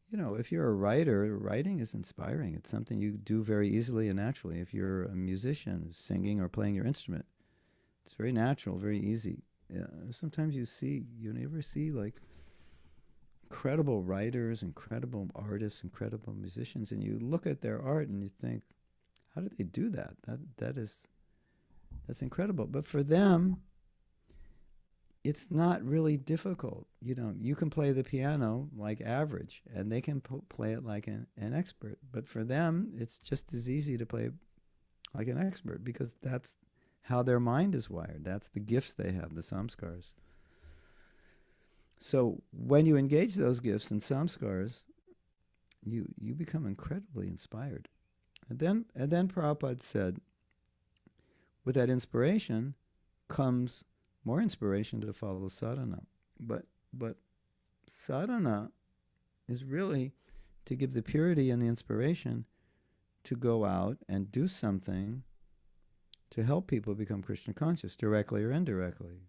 You know, if you're a writer, writing is inspiring. It's something you do very easily and naturally. If you're a musician, singing or playing your instrument, it's very natural, very easy. Sometimes you never see like incredible writers, incredible artists, incredible musicians, and you look at their art and you think, how do they do that? That's incredible. But for them, it's not really difficult. You know, you can play the piano like average, and they can play it like an expert. But for them, it's just as easy to play like an expert because that's how their mind is wired. That's the gifts they have, the samskars. So when you engage those gifts and samskars, you become incredibly inspired. And then Prabhupada said, with that inspiration comes more inspiration to follow sadhana. But sadhana is really to give the purity and the inspiration to go out and do something to help people become Krishna conscious, directly or indirectly.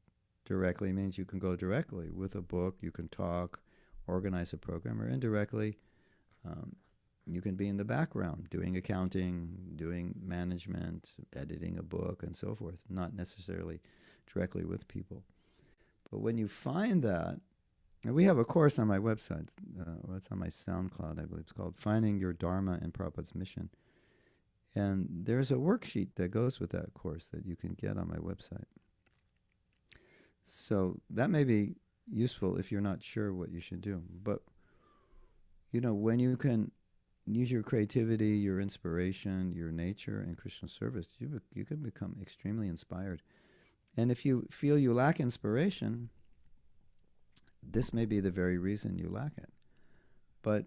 Directly means you can go directly with a book, you can talk, organize a program, or indirectly, you can be in the background doing accounting, doing management, editing a book, and so forth, not necessarily directly with people. But when you find that, and we have a course on my website, it's on my SoundCloud, I believe it's called Finding Your Dharma in Prabhupada's Mission. And there's a worksheet that goes with that course that you can get on my website. So that may be useful if you're not sure what you should do. But, you know, when you can use your creativity, your inspiration, your nature in Krishna service, you can become extremely inspired. And if you feel you lack inspiration, this may be the very reason you lack it. But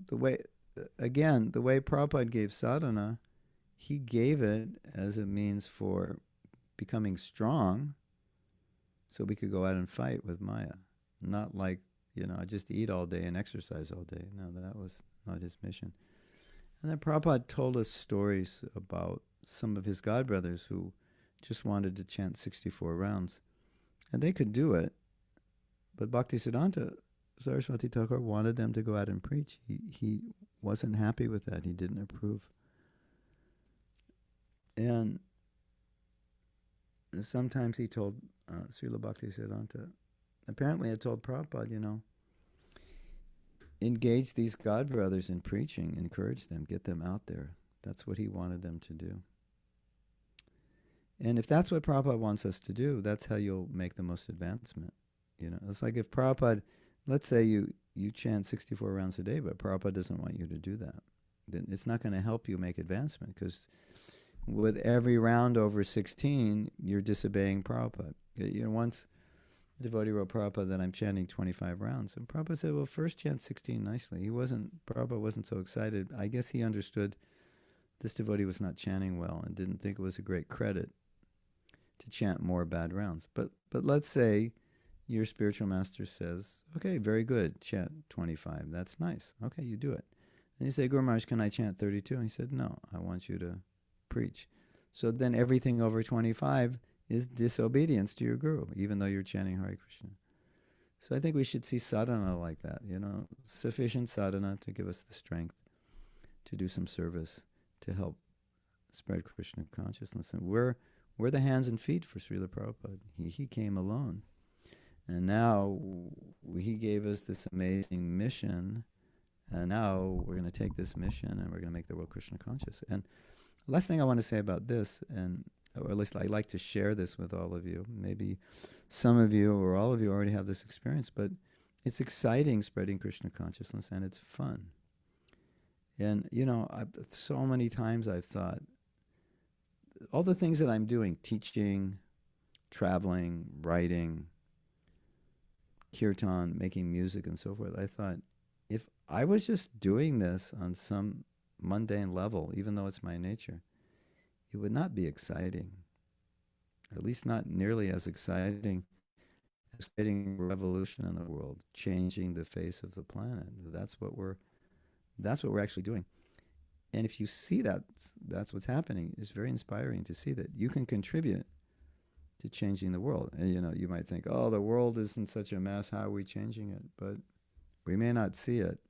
the way Prabhupada gave sadhana, he gave it as a means for becoming strong so we could go out and fight with Maya. Not like, you know, just eat all day and exercise all day. No, that was not his mission. And then Prabhupada told us stories about some of his godbrothers who just wanted to chant 64 rounds. And they could do it. But Bhaktisiddhanta Saraswati Thakur wanted them to go out and preach. He wasn't happy with that. He didn't approve. And sometimes he told Srila Bhaktisiddhanta, apparently had told Prabhupada, you know, engage these godbrothers in preaching, encourage them, get them out there. That's what he wanted them to do. And if that's what Prabhupada wants us to do, that's how you'll make the most advancement. You know, it's like if Prabhupada, let's say you chant 64 rounds a day, but Prabhupada doesn't want you to do that. Then it's not going to help you make advancement because with every round over 16, you're disobeying Prabhupada. You know, once a devotee wrote Prabhupada that I'm chanting 25 rounds. And Prabhupada said, well, first chant 16 nicely. Prabhupada wasn't so excited. I guess he understood this devotee was not chanting well and didn't think it was a great credit to chant more bad rounds. But let's say your spiritual master says, okay, very good, chant 25. That's nice. Okay, you do it. And you say, Guru Maharaj, can I chant 32? And he said, no, I want you to preach. So then everything over 25 is disobedience to your guru, even though you're chanting Hare Krishna. So I think we should see sadhana like that, you know, sufficient sadhana to give us the strength to do some service, to help spread Krishna consciousness. And we're the hands and feet for Srila Prabhupada. He came alone. And now he gave us this amazing mission. And now we're going to take this mission and we're going to make the world Krishna conscious. And last thing I want to say about this, or at least I like to share this with all of you. Maybe some of you or all of you already have this experience, but It's exciting spreading Krishna consciousness, and it's fun. And, you know, so many times I've thought, all the things that I'm doing, teaching, traveling, writing, kirtan, making music and so forth, I thought, if I was just doing this on some mundane level, even though it's my nature, it would not be exciting. At least not nearly as exciting as creating a revolution in the world, changing the face of the planet. That's what we're actually doing. And if you see that that's what's happening, it's very inspiring to see that you can contribute to changing the world. And you know, you might think, oh, the world is in such a mess, how are we changing it? But we may not see it.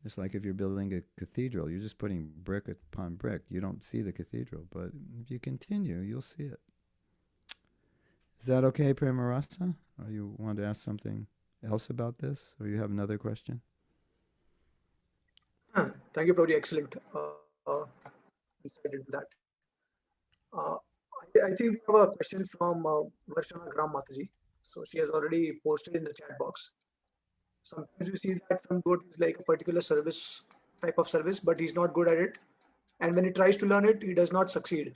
Just like if you're building a cathedral, you're just putting brick upon brick. You don't see the cathedral, but if you continue, you'll see it. Is that okay, Premarasa? Or you want to ask something else about this? Or you have another question? Thank you, Prabhuji. Excellent insight into that. Uh, I think we have a question from Varshana Gram Mataji. So she has already posted in the chat box. Sometimes you see that some devotees like a particular service, type of service, but he's not good at it. And when he tries to learn it, he does not succeed.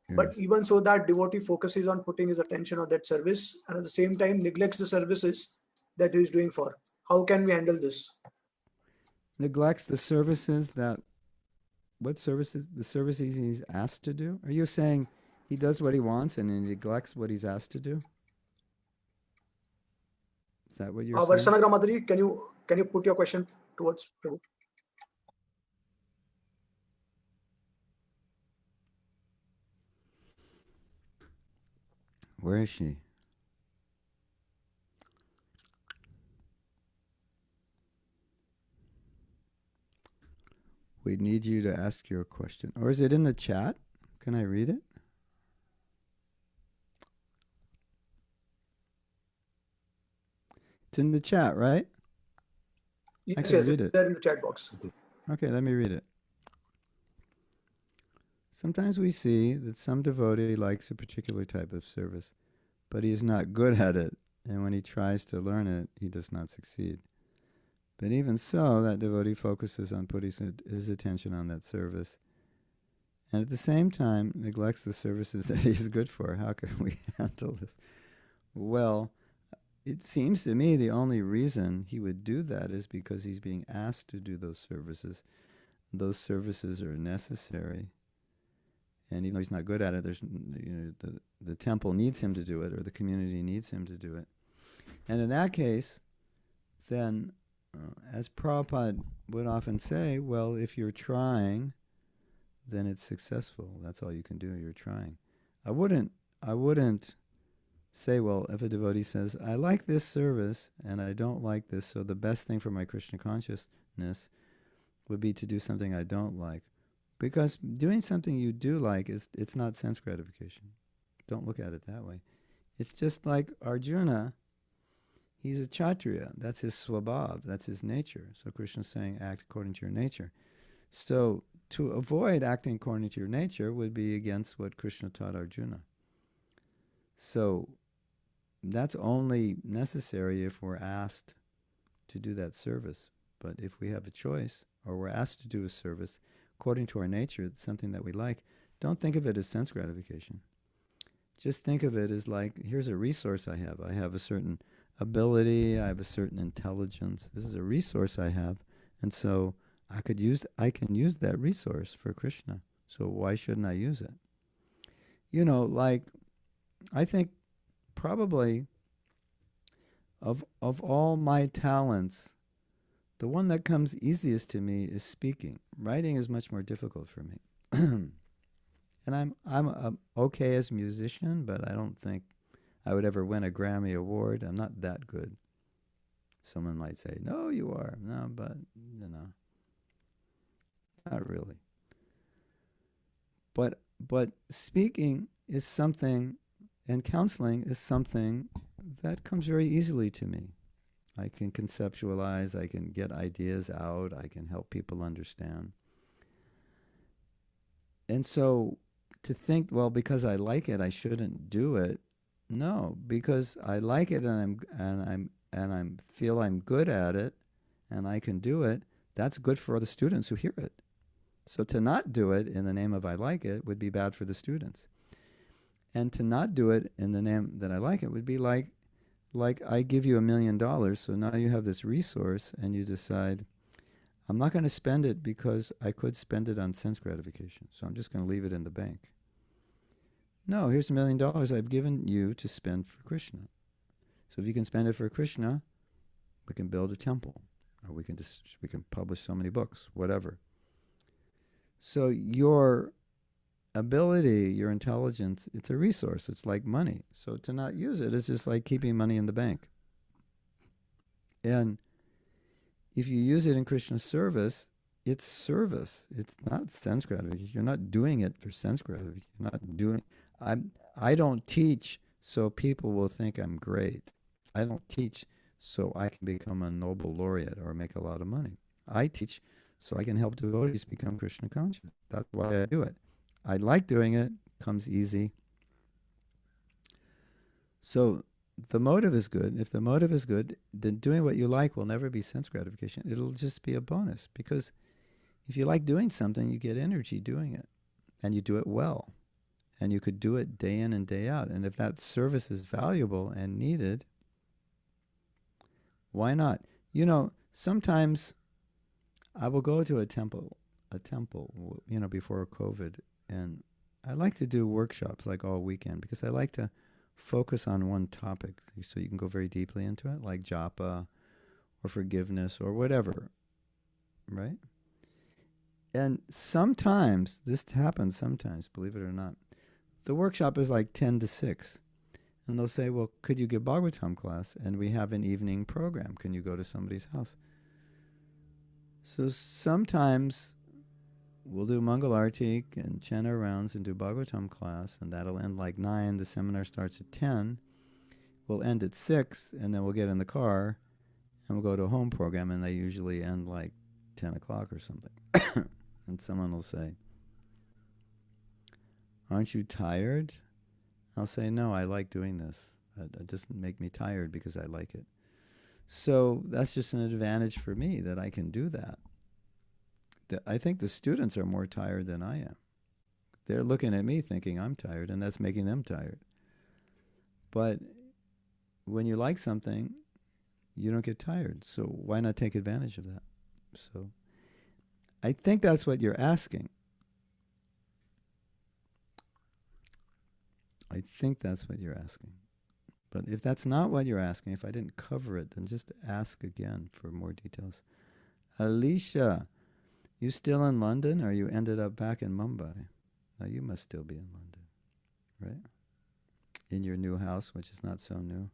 Yes. But even so, that devotee focuses on putting his attention on that service and at the same time neglects the services that he is doing for. How can we handle this? Neglects the services that, what services? The services he's asked to do? Are you saying he does what he wants and he neglects what he's asked to do? Is that what you're saying? Varshana Gram Mataji, can you put your question towards Prabhu? Where is she? We need you to ask your question. Or is it in the chat? Can I read it? It's in the chat, right? Yes, I can read it. There in the chat box. Okay, let me read it. Sometimes we see that some devotee likes a particular type of service, but he is not good at it, and when he tries to learn it, he does not succeed. But even so, that devotee focuses on putting his attention on that service, and at the same time neglects the services that he is good for. How can we handle this? Well, it seems to me the only reason he would do that is because he's being asked to do those services. Those services are necessary. And even though he's not good at it, there's, you know, the temple needs him to do it, or the community needs him to do it. And in that case, then, as Prabhupada would often say, well, if you're trying, then it's successful. That's all you can do. You're trying. I wouldn't say, well, if a devotee says, I like this service and I don't like this, so the best thing for my Krishna consciousness would be to do something I don't like. Because doing something you do like, it's not sense gratification. Don't look at it that way. It's just like Arjuna, he's a Kshatriya. That's his swabhav, that's his nature. So Krishna's saying, act according to your nature. So to avoid acting according to your nature would be against what Krishna taught Arjuna. So that's only necessary if we're asked to do that service. But if we have a choice, or we're asked to do a service according to our nature, it's something that we like, don't think of it as sense gratification. Just think of it as like, here's a resource I have. I have a certain ability, I have a certain intelligence. This is a resource I have, and so I can use that resource for Krishna. So why shouldn't I use it? You know, like, I think probably of all my talents, the one that comes easiest to me is speaking. Writing is much more difficult for me. And I'm okay as a musician, but I don't think I would ever win a Grammy Award. I'm not that good. Someone might say, no, you are. No, but, you know, not really. But speaking is something, and counseling is something that comes very easily to me. I can conceptualize, I can get ideas out, I can help people understand. And so to think, well, because I like it, I shouldn't do it. No, because I like it and and I feel I'm good at it and I can do it, that's good for the students who hear it. So to not do it in the name of I like it would be bad for the students. And to not do it in the name that I like it would be like I give you $1 million, so now you have this resource and you decide, I'm not going to spend it because I could spend it on sense gratification, so I'm just going to leave it in the bank. No, here's $1 million I've given you to spend for Krishna. So if you can spend it for Krishna, we can build a temple, or we can publish so many books, whatever. So your ability, your intelligence, it's a resource. It's like money. So to not use it is just like keeping money in the bank. And if you use it in Krishna's service, it's service. It's not sense gratification. You're not doing it for sense gratification. You're not doing. I don't teach so people will think I'm great. I don't teach so I can become a Nobel laureate or make a lot of money. I teach so I can help devotees become Krishna conscious. That's why I do it. I like doing it. Comes easy. So the motive is good. If the motive is good, then doing what you like will never be sense gratification. It'll just be a bonus, because if you like doing something, you get energy doing it, and you do it well, and you could do it day in and day out. And if that service is valuable and needed, why not? You know, sometimes I will go to a temple, before COVID, and I like to do workshops like all weekend, because I like to focus on one topic so you can go very deeply into it, like japa or forgiveness or whatever, right? And sometimes, this happens sometimes, believe it or not, the workshop is like 10 to 6. And they'll say, well, could you give Bhagavatam class? And we have an evening program. Can you go to somebody's house? So sometimes we'll do Mangal Arti and chant our rounds and do Bhagavatam class, and that'll end like 9. The seminar starts at 10. We'll end at 6, and then we'll get in the car, and we'll go to a home program, and they usually end like 10 o'clock or something. And someone will say, aren't you tired? I'll say, no, I like doing this. It doesn't make me tired because I like it. So that's just an advantage for me that I can do that. I think the students are more tired than I am. They're looking at me thinking I'm tired, and that's making them tired. But when you like something, you don't get tired. So why not take advantage of that? So I think that's what you're asking. I think that's what you're asking. But if that's not what you're asking, if I didn't cover it, then just ask again for more details. Alicia, you still in London, or you ended up back in Mumbai? Now you must still be in London, right? In your new house, which is not so new.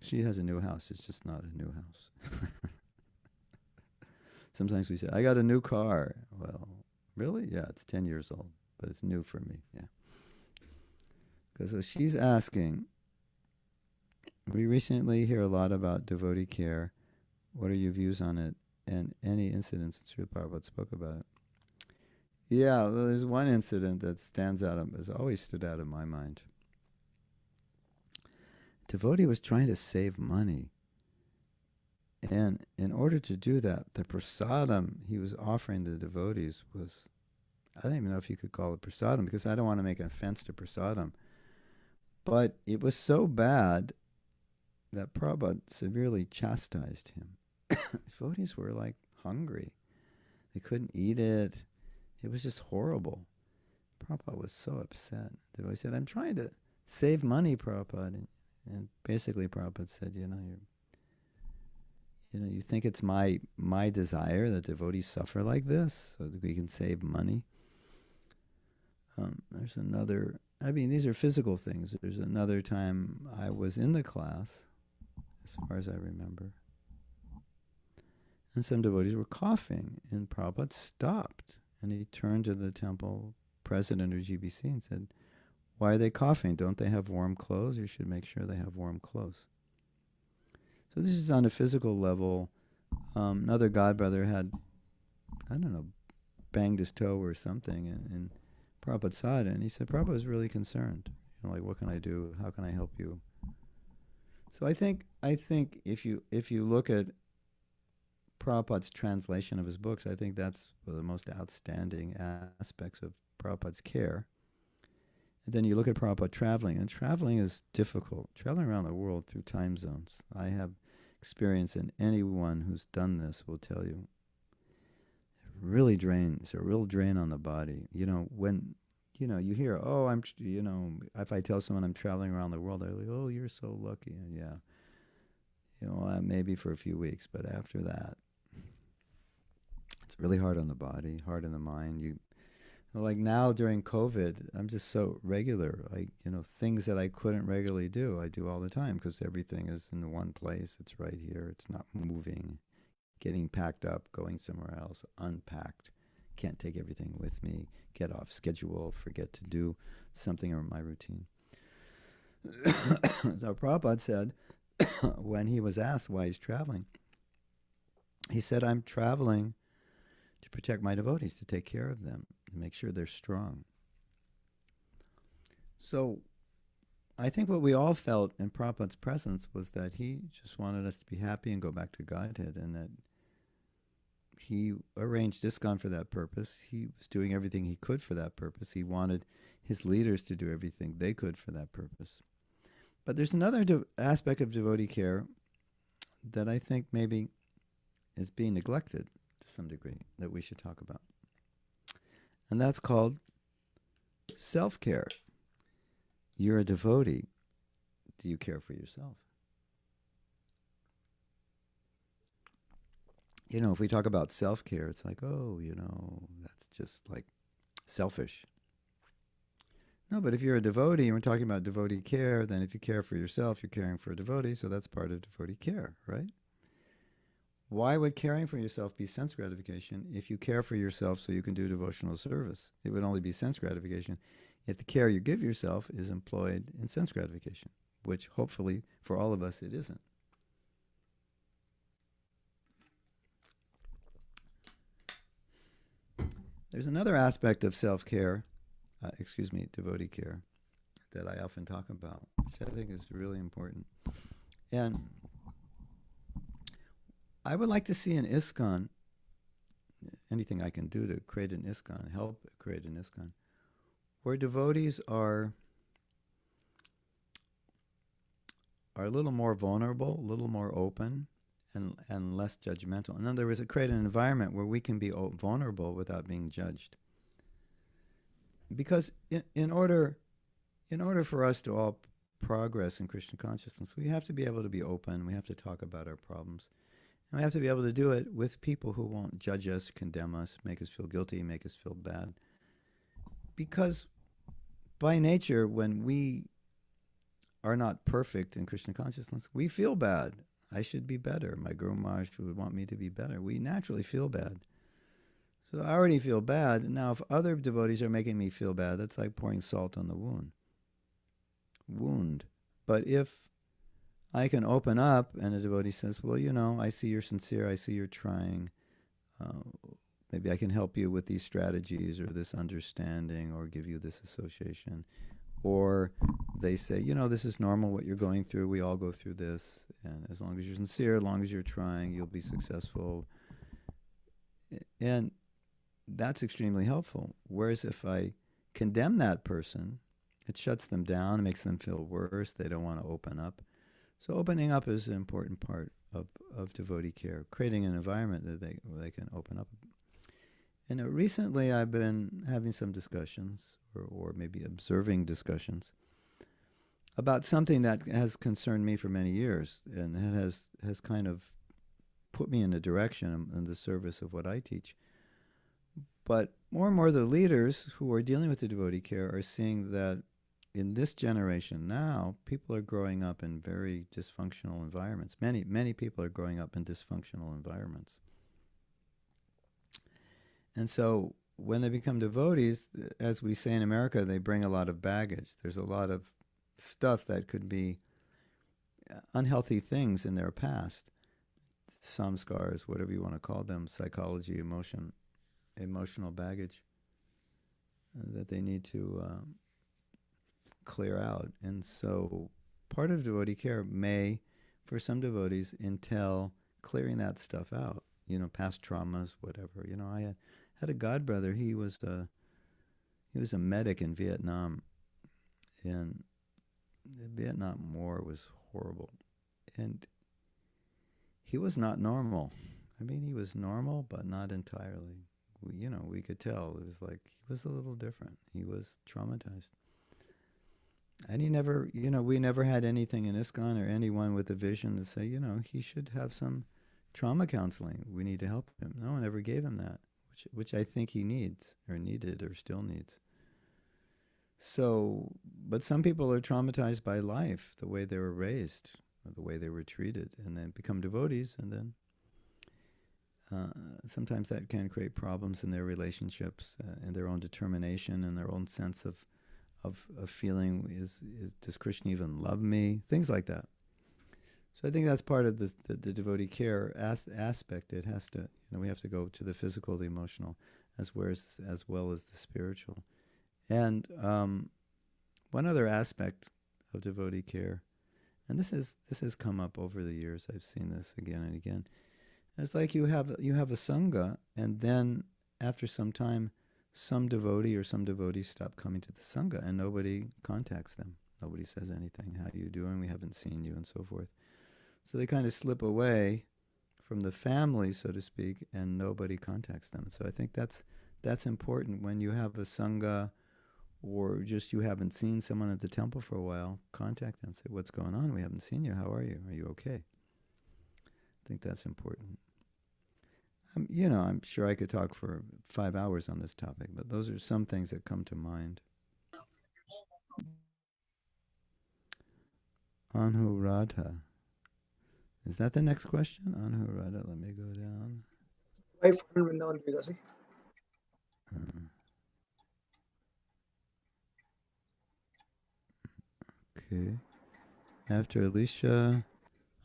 She has a new house, it's just not a new house. Sometimes we say, I got a new car. Well, really? Yeah, it's 10 years old, but it's new for me, yeah. Because she's asking, we recently hear a lot about devotee care. What are your views on it? And any incidents that Srila Prabhupada spoke about it? Yeah, well, there's one incident that stands out, has always stood out in my mind. Devotee was trying to save money. And in order to do that, the prasadam he was offering the devotees was, I don't even know if you could call it prasadam, because I don't want to make an offense to prasadam. But it was so bad that Prabhupada severely chastised him. Devotees were like hungry. They couldn't eat it. It was just horrible. Prabhupada was so upset. Devotee said, I'm trying to save money, Prabhupada. And basically Prabhupada said, you think it's my desire that devotees suffer like this so that we can save money? There's another, these are physical things. There's another time I was in the class, as far as I remember, and some devotees were coughing, and Prabhupada stopped, and he turned to the temple president of GBC and said, why are they coughing? Don't they have warm clothes? You should make sure they have warm clothes. So this is on a physical level. Another godbrother had, banged his toe or something, and Prabhupada saw it, and he said, Prabhupada was really concerned. Like, what can I do? How can I help you? So I think if you look at Prabhupada's translation of his books, I think that's one of the most outstanding aspects of Prabhupada's care. And then you look at Prabhupada traveling, and traveling is difficult. Traveling around the world through time zones. I have experience, and anyone who's done this will tell you, it really drains. It's a real drain on the body. When you hear, oh, if I tell someone I'm traveling around the world, they're like, oh, you're so lucky. And yeah, maybe for a few weeks, but after that, it's really hard on the body, hard on the mind. Like now during COVID, I'm just so regular. Things that I couldn't regularly do, I do all the time because everything is in one place. It's right here. It's not moving, getting packed up, going somewhere else, unpacked. Can't take everything with me, get off schedule, forget to do something in my routine. So Prabhupada said, when he was asked why he's traveling, he said, I'm traveling to protect my devotees, to take care of them, to make sure they're strong. So I think what we all felt in Prabhupada's presence was that he just wanted us to be happy and go back to Godhead, and that he arranged ISKCON for that purpose. He was doing everything he could for that purpose. He wanted his leaders to do everything they could for that purpose. But there's another aspect of devotee care that I think maybe is being neglected to some degree that we should talk about. And that's called self-care. You're a devotee. Do you care for yourself? If we talk about self-care, it's like, oh, that's just like selfish. No, but if you're a devotee and we're talking about devotee care, then if you care for yourself, you're caring for a devotee, so that's part of devotee care, right? Why would caring for yourself be sense gratification if you care for yourself so you can do devotional service? It would only be sense gratification if the care you give yourself is employed in sense gratification, which hopefully for all of us it isn't. There's another aspect of self-care, devotee care, that I often talk about, which I think is really important. And I would like to see an ISKCON, anything I can do to create an ISKCON, help create an ISKCON, where devotees are a little more vulnerable, a little more open, and less judgmental. In other words, create an environment where we can be vulnerable without being judged. Because in order for us to all progress in Krishna consciousness, we have to be able to be open. We have to talk about our problems. And we have to be able to do it with people who won't judge us, condemn us, make us feel guilty, make us feel bad. Because by nature, when we are not perfect in Krishna consciousness, we feel bad. I should be better. My Guru Maharaj would want me to be better. We naturally feel bad. So I already feel bad. Now, if other devotees are making me feel bad, that's like pouring salt on the wound. But if I can open up and a devotee says, well, I see you're sincere. I see you're trying. Maybe I can help you with these strategies or this understanding or give you this association. Or they say, this is normal what you're going through. We all go through this. And as long as you're sincere, as long as you're trying, you'll be successful. And that's extremely helpful. Whereas if I condemn that person, it shuts them down, it makes them feel worse. They don't want to open up. So opening up is an important part of devotee care, creating an environment that they can open up. And recently I've been having some discussions, or maybe observing discussions, about something that has concerned me for many years, and it has kind of put me in a direction in the service of what I teach. But more and more the leaders who are dealing with the devotee care are seeing that in this generation now, people are growing up in very dysfunctional environments. Many people are growing up in dysfunctional environments. And so when they become devotees, as we say in America, they bring a lot of baggage. There's a lot of stuff that could be unhealthy things in their past. Samskars, whatever you want to call them, psychology, emotional baggage that they need to clear out. And so part of devotee care may, for some devotees, entail clearing that stuff out. You know, past traumas, whatever. You know, I had a godbrother. He was a medic in Vietnam, and the Vietnam War was horrible, and he was not normal. I mean, he was normal, but not entirely. We could tell. It was like he was a little different. He was traumatized. And he never, we never had anything in ISKCON or anyone with a vision to say, he should have some trauma counseling. We need to help him. No one ever gave him that, which I think he needs or needed or still needs. So, but some people are traumatized by life, the way they were raised, or the way they were treated, and then become devotees, and then sometimes that can create problems in their relationships and their own determination and their own sense of feeling, does Krishna even love me? Things like that. So I think that's part of the devotee care aspect. It has to, we have to go to the physical, the emotional, as well as the spiritual. And one other aspect of devotee care, and this has come up over the years. I've seen this again and again. It's like you have a sangha, and then after some time, some devotee or some devotees stop coming to the sangha, and nobody contacts them. Nobody says anything. How are you doing? We haven't seen you, and so forth. So they kind of slip away from the family, so to speak, and nobody contacts them. So I think that's important when you have a sangha, or just you haven't seen someone at the temple for a while. Contact them. Say, what's going on? We haven't seen you. How are you? Are you okay? I think that's important. I'm sure I could talk for 5 hours on this topic, but those are some things that come to mind. Anuradha. Is that the next question? Anuradha, let me go down. Okay. After Alicia,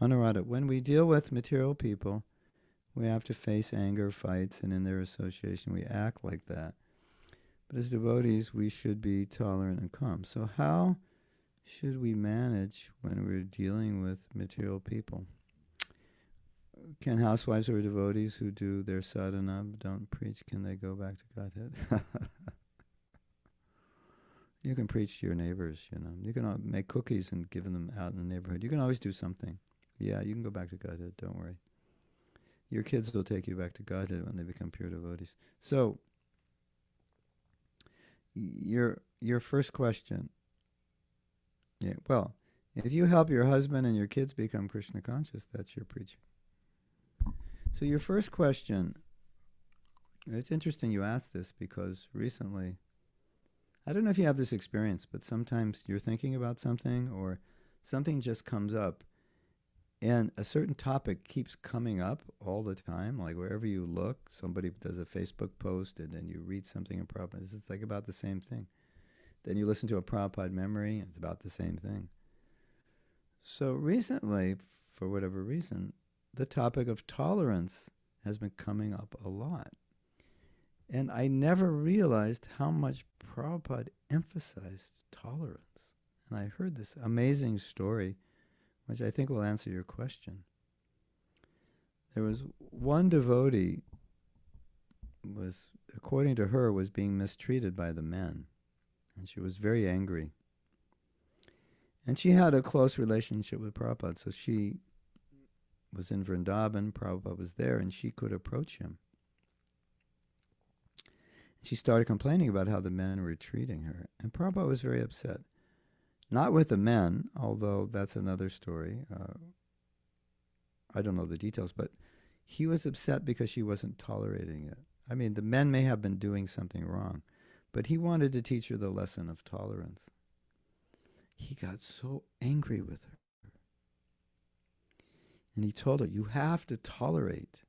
Anuradha, when we deal with material people, we have to face anger, fights, and in their association we act like that. But as devotees, we should be tolerant and calm. So how should we manage when we're dealing with material people? Can housewives or devotees who do their sadhana, don't preach, can they go back to Godhead? You can preach to your neighbors, You can make cookies and give them out in the neighborhood. You can always do something. Yeah, you can go back to Godhead, don't worry. Your kids will take you back to Godhead when they become pure devotees. So, your first question. Yeah, well, if you help your husband and your kids become Krishna conscious, that's your preaching. So your first question, it's interesting you asked this because recently, I don't know if you have this experience, but sometimes you're thinking about something or something just comes up and a certain topic keeps coming up all the time, like wherever you look, somebody does a Facebook post and then you read something in Prabhupada. It's like about the same thing. Then you listen to a Prabhupada memory, and it's about the same thing. So recently, for whatever reason, the topic of tolerance has been coming up a lot. And I never realized how much Prabhupada emphasized tolerance. And I heard this amazing story, which I think will answer your question. There was one devotee was, according to her, was being mistreated by the men. And she was very angry. And she had a close relationship with Prabhupada, so she was in Vrindavan, Prabhupada was there, and she could approach him. She started complaining about how the men were treating her, and Prabhupada was very upset. Not with the men, although that's another story. I don't know the details, but he was upset because she wasn't tolerating it. I mean, the men may have been doing something wrong, but he wanted to teach her the lesson of tolerance. He got so angry with her. And he told her, you have to tolerate.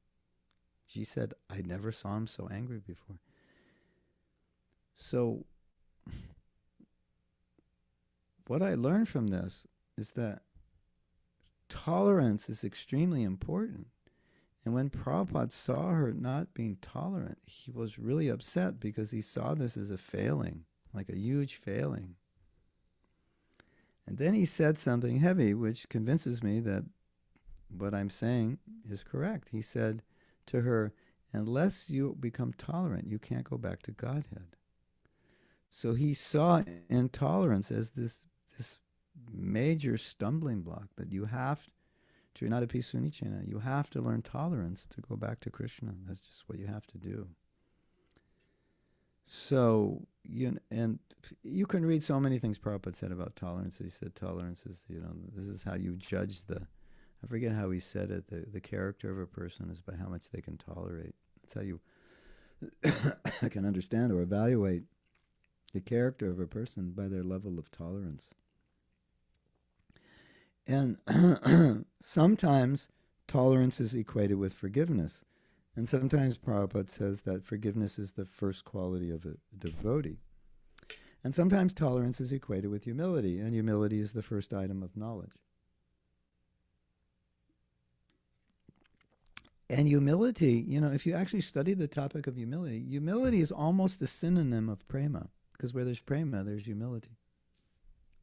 She said, I never saw him so angry before. So, what I learned from this is that tolerance is extremely important. And when Prabhupada saw her not being tolerant, he was really upset because he saw this as a failing, like a huge failing. And then he said something heavy, which convinces me that what I'm saying is correct. He said to her, unless you become tolerant, you can't go back to Godhead. So he saw intolerance as this major stumbling block that you have to, you're not a Pisunichena, you have to learn tolerance to go back to Krishna. That's just what you have to do. So, and you can read so many things Prabhupada said about tolerance. He said tolerance is, this is how you judge I forget how he said it, the character of a person is by how much they can tolerate. That's how you can understand or evaluate the character of a person by their level of tolerance. And sometimes tolerance is equated with forgiveness. And sometimes Prabhupada says that forgiveness is the first quality of a devotee. And sometimes tolerance is equated with humility, and humility is the first item of knowledge. And humility, if you actually study the topic of humility, humility is almost a synonym of prema, because where there's prema, there's humility.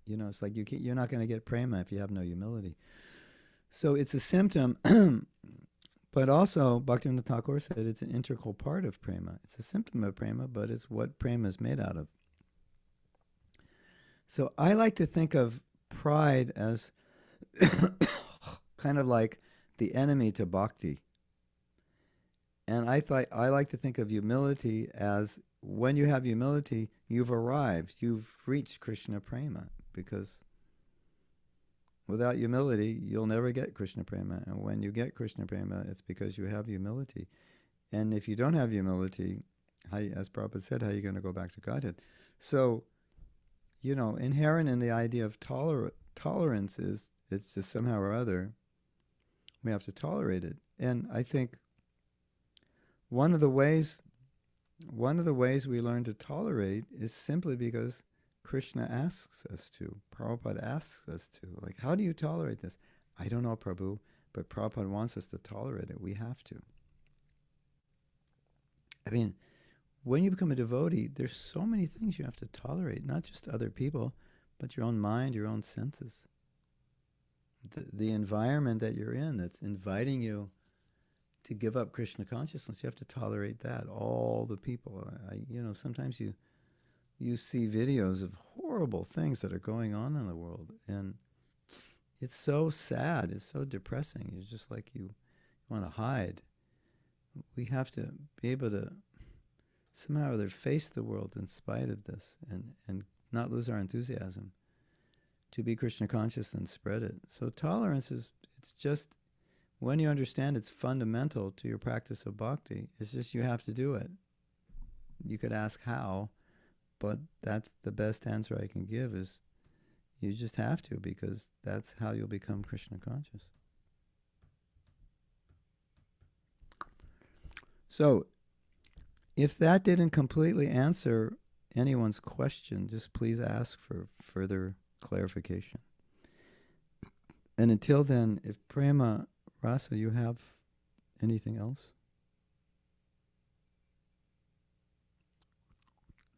It's like you're not going to get prema if you have no humility. So it's a symptom, but also Bhaktivinoda Thakur said it's an integral part of prema. It's a symptom of prema, but it's what prema is made out of. So I like to think of pride as kind of like the enemy to bhakti. And I like to think of humility as when you have humility, you've arrived, you've reached Krishna prema, because without humility, you'll never get Krishna prema. And when you get Krishna prema, it's because you have humility. And if you don't have humility, as Prabhupada said, how are you going to go back to Godhead? So, inherent in the idea of tolerance is it's just somehow or other we have to tolerate it. And I think one of the ways we learn to tolerate is simply because Krishna asks us to. Prabhupada asks us to. Like, how do you tolerate this? I don't know, Prabhu, but Prabhupada wants us to tolerate it. We have to. I mean, when you become a devotee, there's so many things you have to tolerate, not just other people, but your own mind, your own senses. The environment that you're in that's inviting you to give up Krishna consciousness, you have to tolerate that. All the people, sometimes you see videos of horrible things that are going on in the world, and it's so sad, it's so depressing. It's just like you want to hide. We have to be able to somehow or other face the world in spite of this, and not lose our enthusiasm to be Krishna conscious and spread it. So tolerance it's just, when you understand it's fundamental to your practice of bhakti, it's just you have to do it. You could ask how, but that's the best answer I can give, is you just have to, because that's how you'll become Krishna conscious. So, if that didn't completely answer anyone's question, just please ask for further clarification. And until then, if Prema Rasa, you have anything else?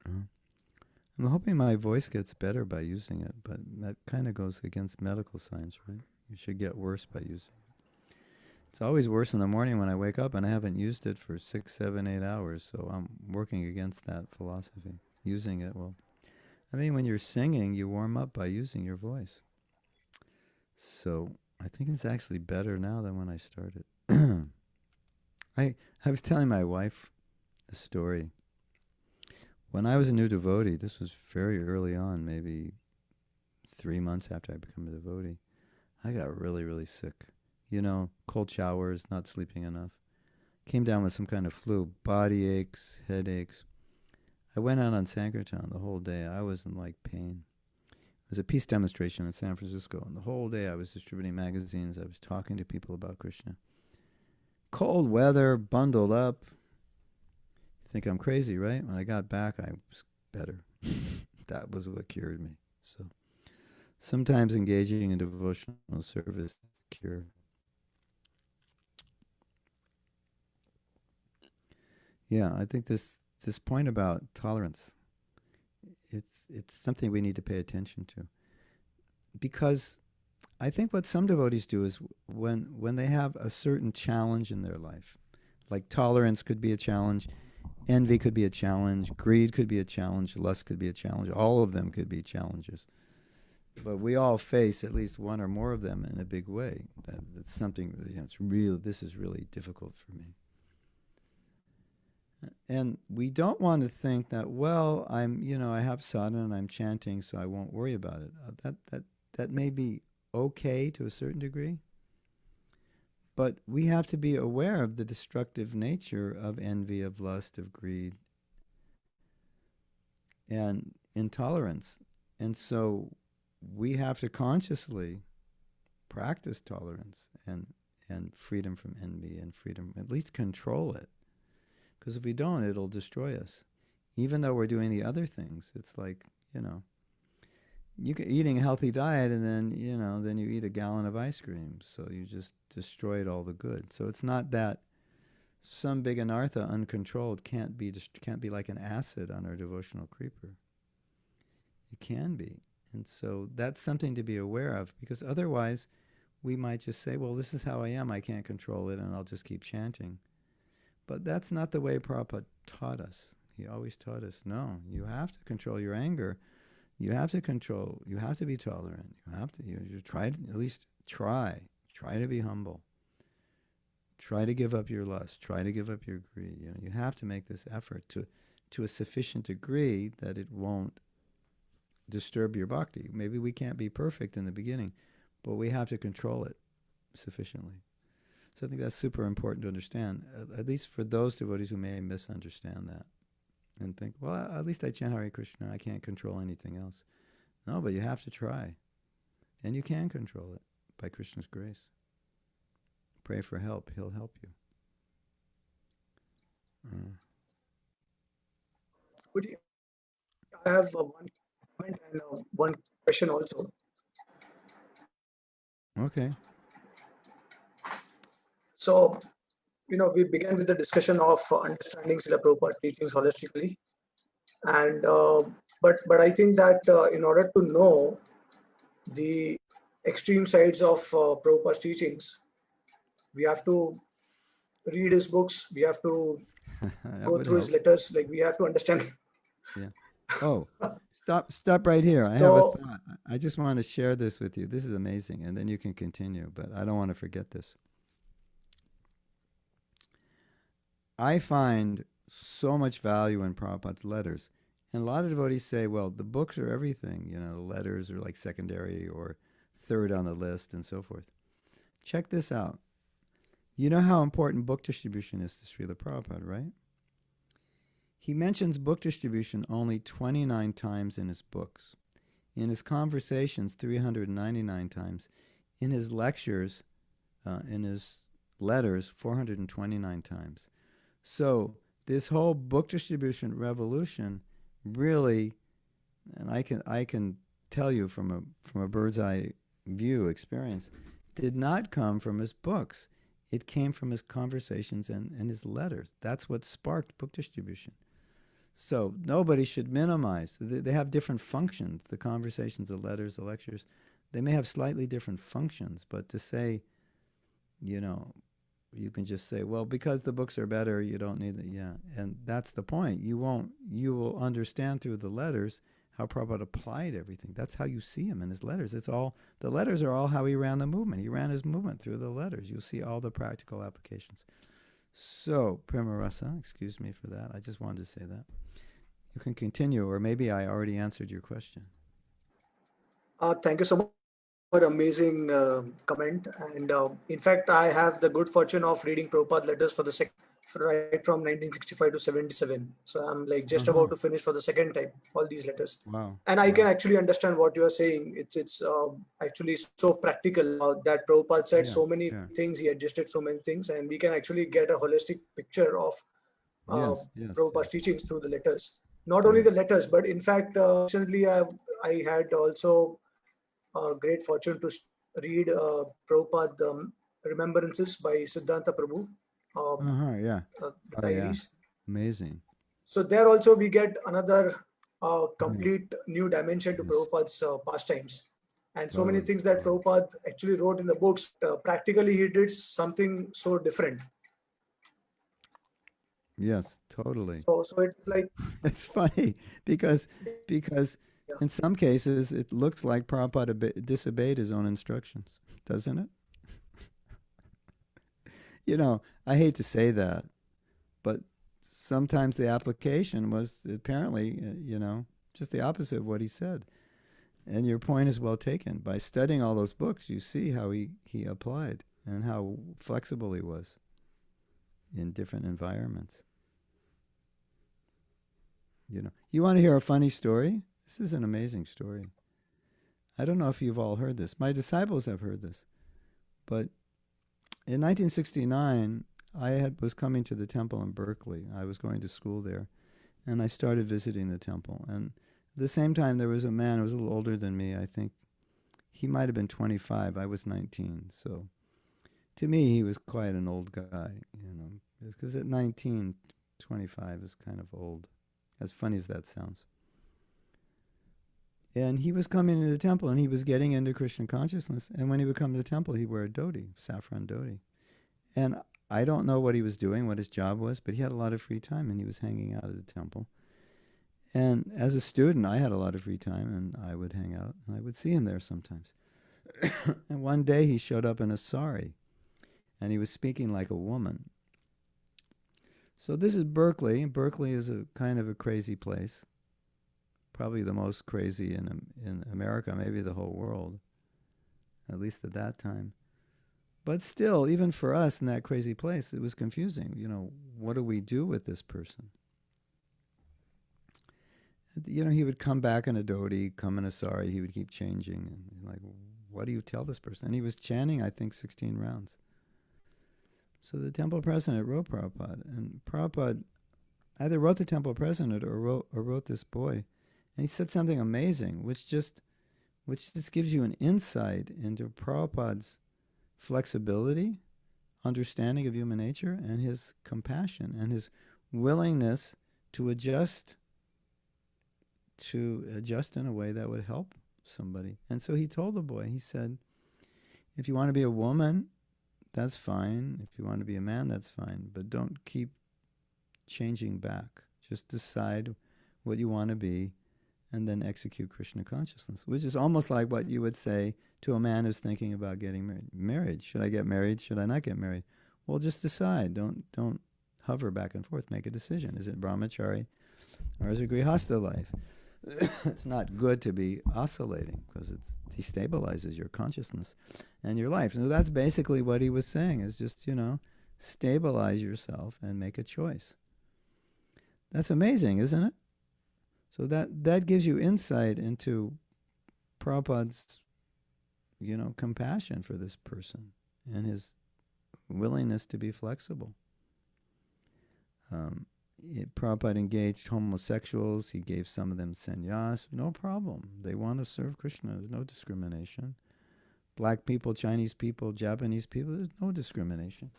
I'm hoping my voice gets better by using it, but that kind of goes against medical science, right? You should get worse by using it. It's always worse in the morning when I wake up, and I haven't used it for 6, 7, 8 hours, so I'm working against that philosophy. Using it, when you're singing, you warm up by using your voice. So I think it's actually better now than when I started. I was telling my wife a story. When I was a new devotee, this was very early on, maybe 3 months after I became a devotee, I got really, really sick. Cold showers, not sleeping enough. Came down with some kind of flu, body aches, headaches. I went out on Sankirtan the whole day. I was in pain. It was a peace demonstration in San Francisco, and the whole day I was distributing magazines. I was talking to people about Krishna. Cold weather, bundled up. You think I'm crazy, right? When I got back, I was better. That was what cured me. So sometimes engaging in devotional service is the cure. Yeah, I think this point about tolerance, it's something we need to pay attention to. because I think what some devotees do is when they have a certain challenge in their life, like tolerance could be a challenge, envy could be a challenge, greed could be a challenge, lust could be a challenge. All of them could be challenges. But we all face at least one or more of them in a big way. That's something, it's real. This is really difficult for me. And we don't want to think that, well, I have sadhana and I'm chanting, so I won't worry about it. That may be okay to a certain degree, but we have to be aware of the destructive nature of envy, of lust, of greed, and intolerance. And so we have to consciously practice tolerance and freedom from envy and freedom, at least control it. Because if we don't, it'll destroy us. Even though we're doing the other things, it's like, you can eating a healthy diet and then you eat a gallon of ice cream. So you just destroyed all the good. So it's not that some big anartha uncontrolled can't be like an acid on our devotional creeper. It can be. And so that's something to be aware of, because otherwise we might just say, well, this is how I am. I can't control it and I'll just keep chanting. But that's not the way Prabhupada taught us. He always taught us, no, you have to control your anger. You have to be tolerant. You try, at least try to be humble. Try to give up your lust. Try to give up your greed. You have to make this effort to a sufficient degree that it won't disturb your bhakti. Maybe we can't be perfect in the beginning, but we have to control it sufficiently. So I think that's super important to understand, at least for those devotees who may misunderstand that and think, well, at least I chant Hare Krishna, I can't control anything else. No, but you have to try. And you can control it by Krishna's grace. Pray for help. He'll help you. I have one comment and one question also. Okay. So, we began with the discussion of understanding Srila Prabhupada teachings holistically, and but I think that in order to know the extreme sides of Prabhupada's teachings, we have to read his books. We have to go through his letters. Like, we have to understand. Yeah. Oh, stop right here. I have a thought. I just want to share this with you. This is amazing, and then you can continue, but I don't want to forget this. I find so much value in Prabhupada's letters. And a lot of devotees say, well, the books are everything. The letters are like secondary or third on the list and so forth. Check this out. You know how important book distribution is to Srila Prabhupada, right? He mentions book distribution only 29 times in his books. In his conversations, 399 times. In his lectures, in his letters, 429 times. So this whole book distribution revolution really, and I can tell you from a bird's eye view experience, did not come from his books. It came from his conversations and his letters. That's what sparked book distribution. So nobody should minimize. They have different functions. The conversations, the letters, the lectures, they may have slightly different functions. But to say, you can just say, well, because the books are better, you don't need it. Yeah, and that's the point. You will understand through the letters how Prabhupada applied everything. That's how you see him in his letters. The letters are all how he ran the movement. He ran his movement through the letters. You'll see all the practical applications. So, Prema Rasa, excuse me for that. I just wanted to say that. You can continue, or maybe I already answered your question. Thank you so much for amazing comment. And in fact, I have the good fortune of reading Prabhupada letters right from 1965 to 77. So I'm like just about to finish for the second time all these letters. Wow. And I can actually understand what you are saying. It's actually so practical that Prabhupada said so many things, he adjusted so many things, and we can actually get a holistic picture of Prabhupada's teachings through the letters. Not only the letters, but in fact, recently I had also great fortune to read Prabhupada Remembrances by Siddhanta Prabhu. Diaries. Amazing. So there also we get another complete new dimension to Prabhupada's pastimes. And so many things that Prabhupada actually wrote in the books, practically he did something so different. Yes, totally. So it's like, It's funny because yeah, in some cases it looks like Prabhupada disobeyed his own instructions, doesn't it? You know, I hate to say that, but sometimes the application was apparently, just the opposite of what he said. And your point is well taken. By studying all those books, you see how he applied and how flexible he was in different environments. You want to hear a funny story? This is an amazing story. I don't know if you've all heard this. My disciples have heard this. But in 1969, was coming to the temple in Berkeley. I was going to school there. And I started visiting the temple. And at the same time, there was a man who was a little older than me. I think he might have been 25. I was 19. So to me, he was quite an old guy, because at 19, 25 is kind of old, as funny as that sounds. And he was coming into the temple, and he was getting into Krishna consciousness. And when he would come to the temple, he'd wear a dhoti, saffron dhoti. And I don't know what he was doing, what his job was, but he had a lot of free time, and he was hanging out at the temple. And as a student, I had a lot of free time, and I would hang out, and I would see him there sometimes. And one day he showed up in a sari, and he was speaking like a woman. So this is Berkeley. Berkeley is a kind of a crazy place, probably the most crazy in America, maybe the whole world, at least at that time. But still, even for us in that crazy place, it was confusing. What do we do with this person? He would come back in a dhoti, come in a sari, he would keep changing. And like, what do you tell this person? And he was chanting, I think, 16 rounds. So the temple president wrote Prabhupada, and Prabhupada either wrote the temple president or wrote this boy. And he said something amazing, which just gives you an insight into Prabhupada's flexibility, understanding of human nature, and his compassion, and his willingness to adjust in a way that would help somebody. And so he told the boy, he said, if you want to be a woman, that's fine. If you want to be a man, that's fine. But don't keep changing back. Just decide what you want to be and then execute Krishna consciousness, which is almost like what you would say to a man who's thinking about getting married. Should I get married? Should I not get married? Well, just decide. Don't hover back and forth. Make a decision. Is it brahmachari or is it grihastha life? It's not good to be oscillating because it destabilizes your consciousness and your life. So that's basically what he was saying, is just, stabilize yourself and make a choice. That's amazing, isn't it? So that gives you insight into Prabhupada's, compassion for this person and his willingness to be flexible. Prabhupada engaged homosexuals. He gave some of them sannyas. No problem. They want to serve Krishna. There's no discrimination. Black people, Chinese people, Japanese people, there's no discrimination.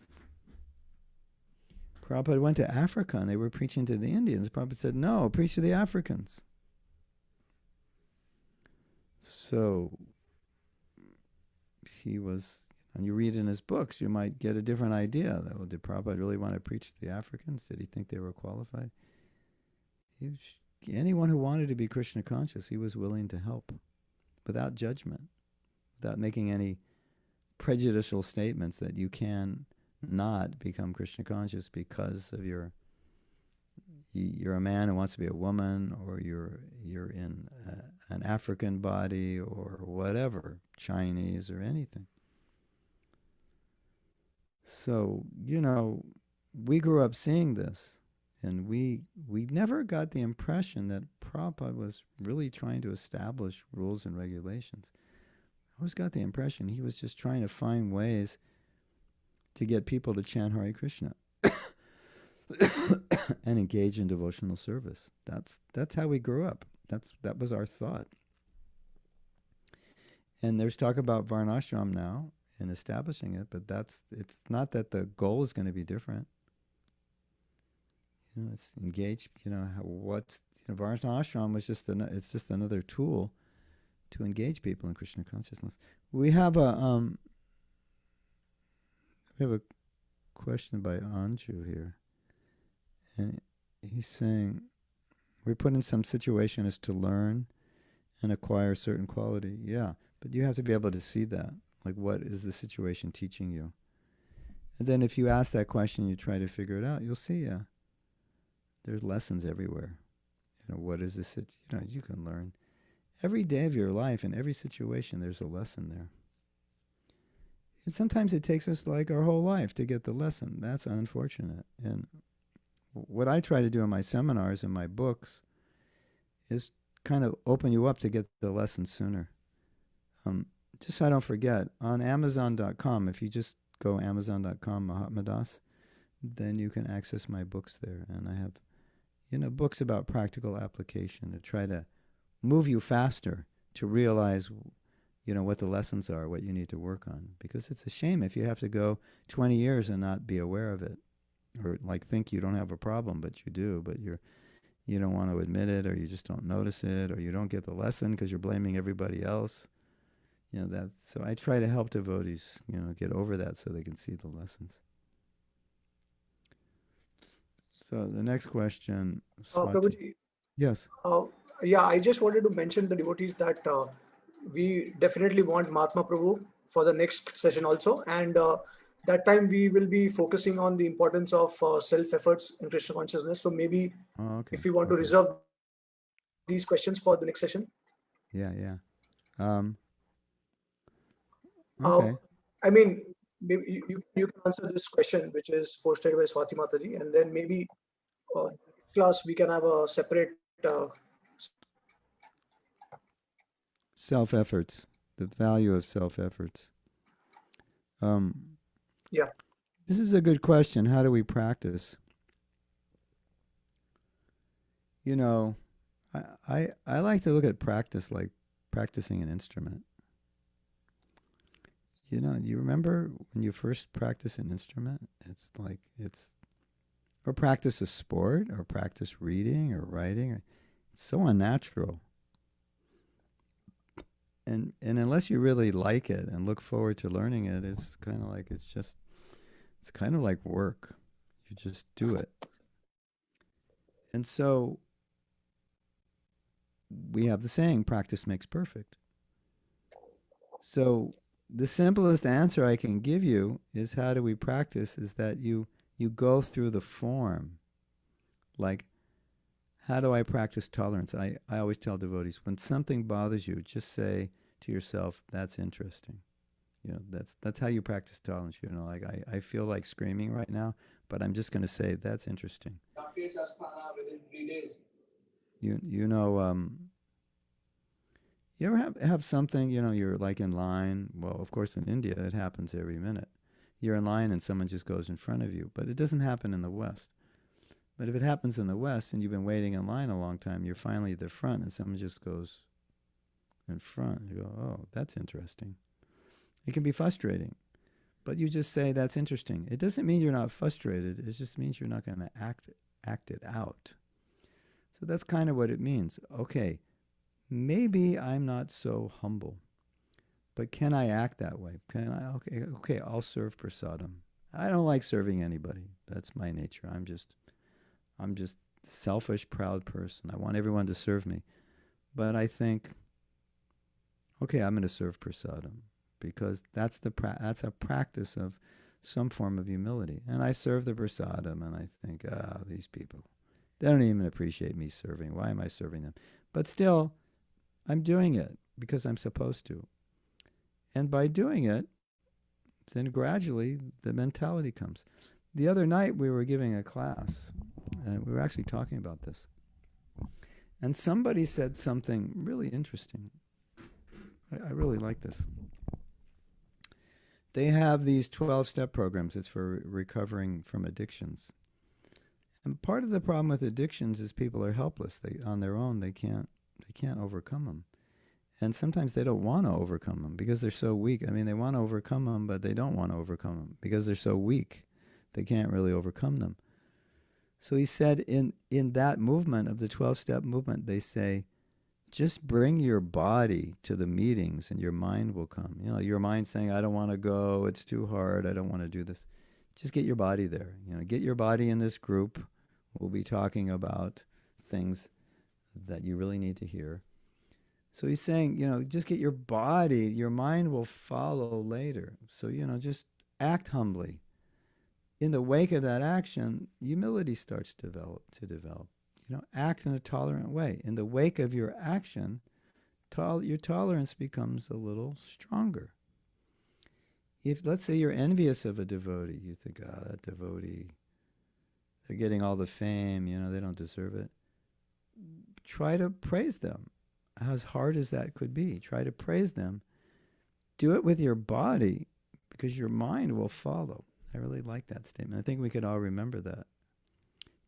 Prabhupada went to Africa and they were preaching to the Indians. Prabhupada said, no, preach to the Africans. So he was, and you read in his books, you might get a different idea. Well, did Prabhupada really want to preach to the Africans? Did he think they were qualified? Anyone who wanted to be Krishna conscious, he was willing to help without judgment, without making any prejudicial statements that you can not become Krishna conscious because of you're a man who wants to be a woman, or you're in an African body, or whatever, Chinese or anything. So, we grew up seeing this, and we never got the impression that Prabhupada was really trying to establish rules and regulations. I always got the impression he was just trying to find ways to get people to chant Hare Krishna and engage in devotional service. That's how we grew up. That was our thought. And there's talk about Varnashram now and establishing it, but it's not that the goal is going to be different. It's engaged. Varnashram was just another tool to engage people in Krishna consciousness. We have a question by Anju here, and he's saying we're put in some situation as to learn and acquire certain quality. Yeah, but you have to be able to see that. Like, what is the situation teaching you? And then if you ask that question, you try to figure it out, you'll see, yeah, there's lessons everywhere. What is this? You can learn. Every day of your life, in every situation, there's a lesson there. And sometimes it takes us like our whole life to get the lesson. That's unfortunate. And what I try to do in my seminars and my books is kind of open you up to get the lesson sooner. Just so I don't forget, on Amazon.com, if you just go Amazon.com, Mahatma Das, then you can access my books there. And I have, books about practical application to try to move you faster to realize, what the lessons are, what you need to work on. Because it's a shame if you have to go 20 years and not be aware of it. Or like think you don't have a problem, but you do, but you don't want to admit it, or you just don't notice it, or you don't get the lesson because you're blaming everybody else. So I try to help devotees, get over that so they can see the lessons. So the next question, Prabhuji, yes. Yeah, I just wanted to mention the devotees that we definitely want Mahātmā Prabhu for the next session also, and that time we will be focusing on the importance of self-efforts in Krishna consciousness. So maybe if we want to reserve these questions for the next session. Yeah. Okay. I mean, maybe you can answer this question, which is posted by Swati Mataji, and then maybe class we can have a separate self-efforts, the value of self-efforts. Yeah. This is a good question. How do we practice? I like to look at practice like practicing an instrument. You remember when you first practice an instrument? Or practice a sport, or practice reading or writing. It's so unnatural. And unless you really like it and look forward to learning it, it's kind of like work. You just do it. And so we have the saying, practice makes perfect. So the simplest answer I can give you is, how do we practice, is that you go through the form. Like, how do I practice tolerance? I always tell devotees, when something bothers you, just say to yourself, that's interesting. That's how you practice tolerance. Like, I feel like screaming right now, but I'm just going to say, that's interesting. Within 3 days. You ever have something, you're like in line. Well, of course, in India, it happens every minute. You're in line and someone just goes in front of you, but it doesn't happen in the West. But if it happens in the West and you've been waiting in line a long time, you're finally at the front and someone just goes in front. You go, oh, that's interesting. It can be frustrating, but you just say, that's interesting. It doesn't mean you're not frustrated. It just means you're not going to act it out. So that's kind of what it means. Okay, maybe I'm not so humble, but can I act that way? Okay, I'll serve prasadam. I don't like serving anybody. That's my nature. I'm just selfish, proud person. I want everyone to serve me. But I think, okay, I'm going to serve prasadam, because that's a practice of some form of humility. And I serve the prasadam, and I think, these people, they don't even appreciate me serving. Why am I serving them? But still, I'm doing it because I'm supposed to. And by doing it, then gradually the mentality comes. The other night we were giving a class, and we were actually talking about this. And somebody said something really interesting. I really like this. They have these 12-step programs. It's for recovering from addictions. And part of the problem with addictions is people are helpless. On their own, they can't overcome them. And sometimes they don't want to overcome them because they're so weak. I mean, they want to overcome them, but they don't want to overcome them because they're so weak. They can't really overcome them. So he said in that movement of the 12-step movement, they say, just bring your body to the meetings and your mind will come. You know, your mind saying, I don't want to go, it's too hard, I don't want to do this. Just get your body there. You know, get your body in this group. We'll be talking about things that you really need to hear. So he's saying, you know, just get your body, your mind will follow later. So, you know, just act humbly. In the wake of that action, humility starts to develop. You know, act in a tolerant way. In the wake of your action, your tolerance becomes a little stronger. If, let's say, you're envious of a devotee, you think, oh, that devotee, they're getting all the fame, you know, they don't deserve it. Try to praise them. As hard as that could be, try to praise them. Do it with your body because your mind will follow. I really like that statement. I think we could all remember that.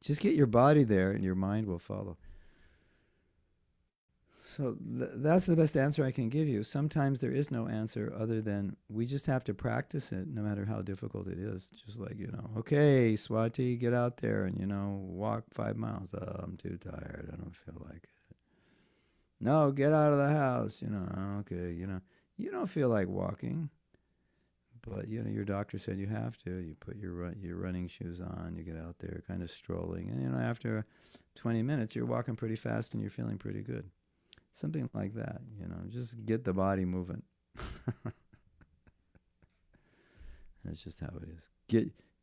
Just get your body there and your mind will follow. So that's the best answer I can give you. Sometimes there is no answer other than we just have to practice it no matter how difficult it is. Just like, you know, okay, Swati, get out there and, you know, walk 5 miles. Oh, I'm too tired. I don't feel like it. No, get out of the house. You know, okay, you know, you don't feel like walking. But, you know, your doctor said you have to. You put your running shoes on. You get out there kind of strolling. And, you know, after 20 minutes, you're walking pretty fast and you're feeling pretty good. Something like that, you know. Just get the body moving. That's just how it is.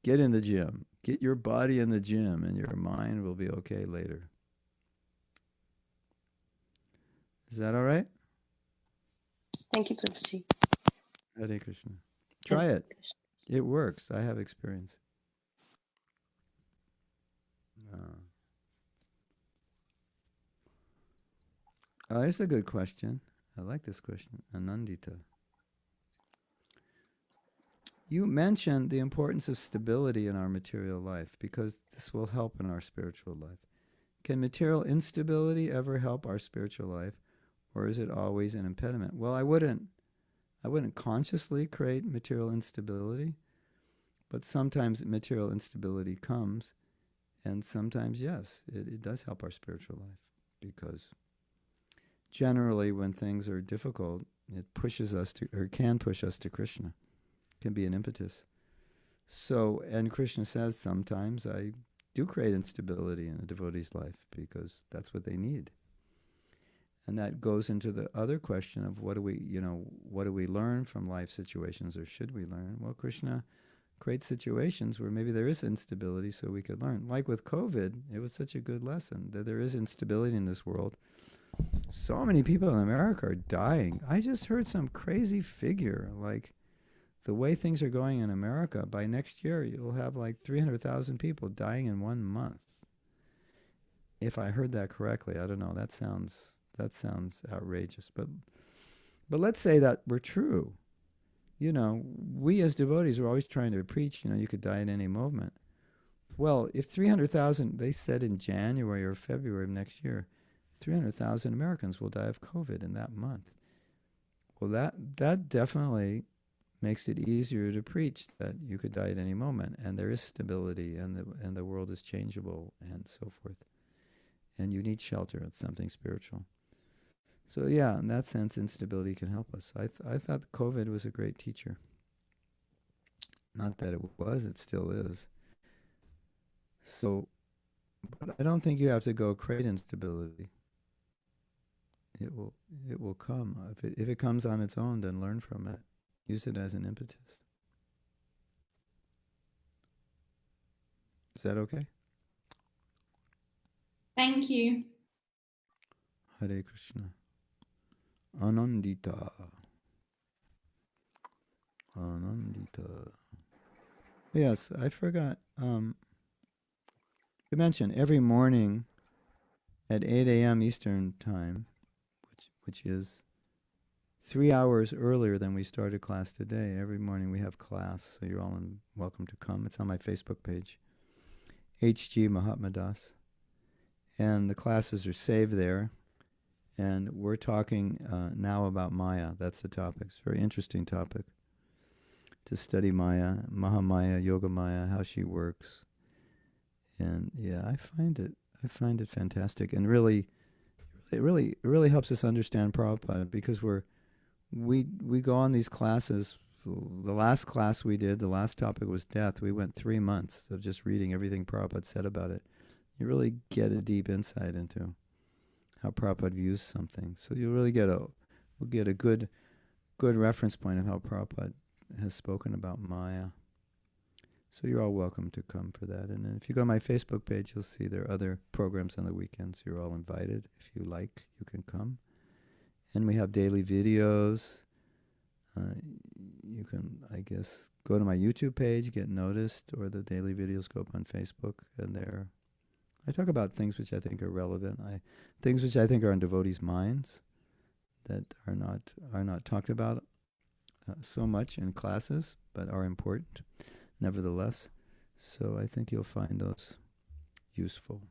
Get in the gym. Get your body in the gym and your mind will be okay later. Is that all right? Thank you, Prabhuji. Hare Krishna. Try it. It works. I have experience. Oh, it's a good question. I like this question. Anandita. You mentioned the importance of stability in our material life because this will help in our spiritual life. Can material instability ever help our spiritual life, or is it always an impediment? Well, I wouldn't consciously create material instability, but sometimes material instability comes, and sometimes, yes, it does help our spiritual life because generally when things are difficult, it pushes us to, or can push us to Krishna. It can be an impetus. So, and Krishna says sometimes I do create instability in a devotee's life because that's what they need. And that goes into the other question of what do we learn from life situations, or should we learn? Well, Krishna creates situations where maybe there is instability so we could learn. Like with COVID, it was such a good lesson that there is instability in this world. So many people in America are dying. I just heard some crazy figure, like the way things are going in America, by next year you'll have like 300,000 people dying in 1 month. If I heard that correctly, I don't know. That sounds outrageous. But let's say that we're true. You know, we as devotees are always trying to preach, you know, you could die at any moment. Well, if 300,000, they said in January or February of next year, 300,000 Americans will die of COVID in that month. Well, that definitely makes it easier to preach that you could die at any moment, and there is stability, and the world is changeable, and so forth. And you need shelter. It's something spiritual. So yeah, in that sense, instability can help us. I thought COVID was a great teacher. Not that it was, it still is. So, but I don't think you have to go create instability. It will come. If it comes on its own, then learn from it. Use it as an impetus. Is that okay? Thank you. Hare Krishna. Anandita. Yes, I forgot to mention every morning at 8 a.m. Eastern Time, which is 3 hours earlier than we started class today. Every morning we have class, so you're all welcome to come. It's on my Facebook page, HG Mahātmā Das. And the classes are saved there. And we're talking now about Maya. That's the topic. It's a very interesting topic. To study Maya, Mahamaya, Yoga Maya, how she works. And yeah, I find it fantastic and really really helps us understand Prabhupada, because we go on these classes. The last class we did, the last topic was death. We went 3 months of just reading everything Prabhupada said about it. You really get a deep insight into how Prabhupada views something. So you really get a good reference point of how Prabhupada has spoken about Maya. So you're all welcome to come for that. And if you go to my Facebook page, you'll see there are other programs on the weekends. You're all invited. If you like, you can come. And we have daily videos. You can, I guess, go to my YouTube page, get noticed, or the daily videos go up on Facebook, and there I talk about things which I think are relevant, things which I think are in devotees' minds that are not talked about so much in classes, but are important nevertheless. So I think you'll find those useful.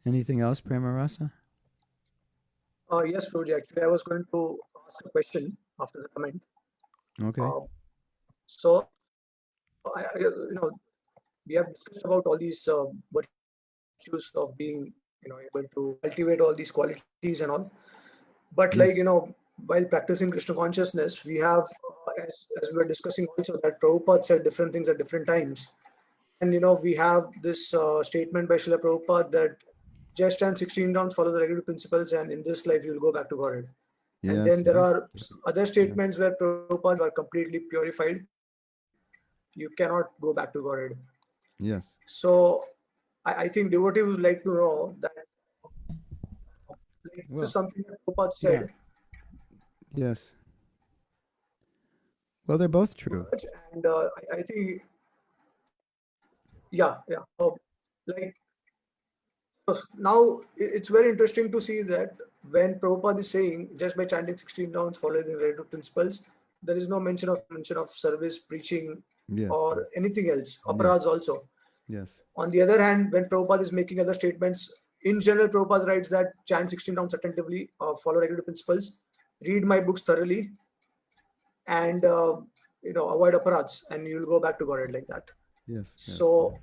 Anything else, Prema Rasa? Yes, Prabhuji. Actually, I was going to ask a question after the comment. Okay. So, we have discussed about all these virtues of being, able to cultivate all these qualities and all. But Yes. while practicing Krishna consciousness, we have, as we were discussing also, that Prabhupada said different things at different times. And, we have this statement by Srila Prabhupada that just chant 16 rounds, follow the regular principles, and in this life you will go back to Godhead. And then there are other statements where Prabhupada are completely purified. You cannot go back to Godhead. Yes. So I think devotees would like to know that this is something that Prabhupada said. Yeah. Yes. Well, they're both true. And I think, now it's very interesting to see that when Prabhupada is saying just by chanting 16 rounds, following the regular principles, there is no mention of service, preaching, Yes. or anything else. Aparadhs also. Yes. On the other hand, when Prabhupada is making other statements, in general, Prabhupada writes that chant 16 rounds attentively, follow regular principles, read my books thoroughly, and avoid aparadhs, and you'll go back to Godhead like that. Yes. So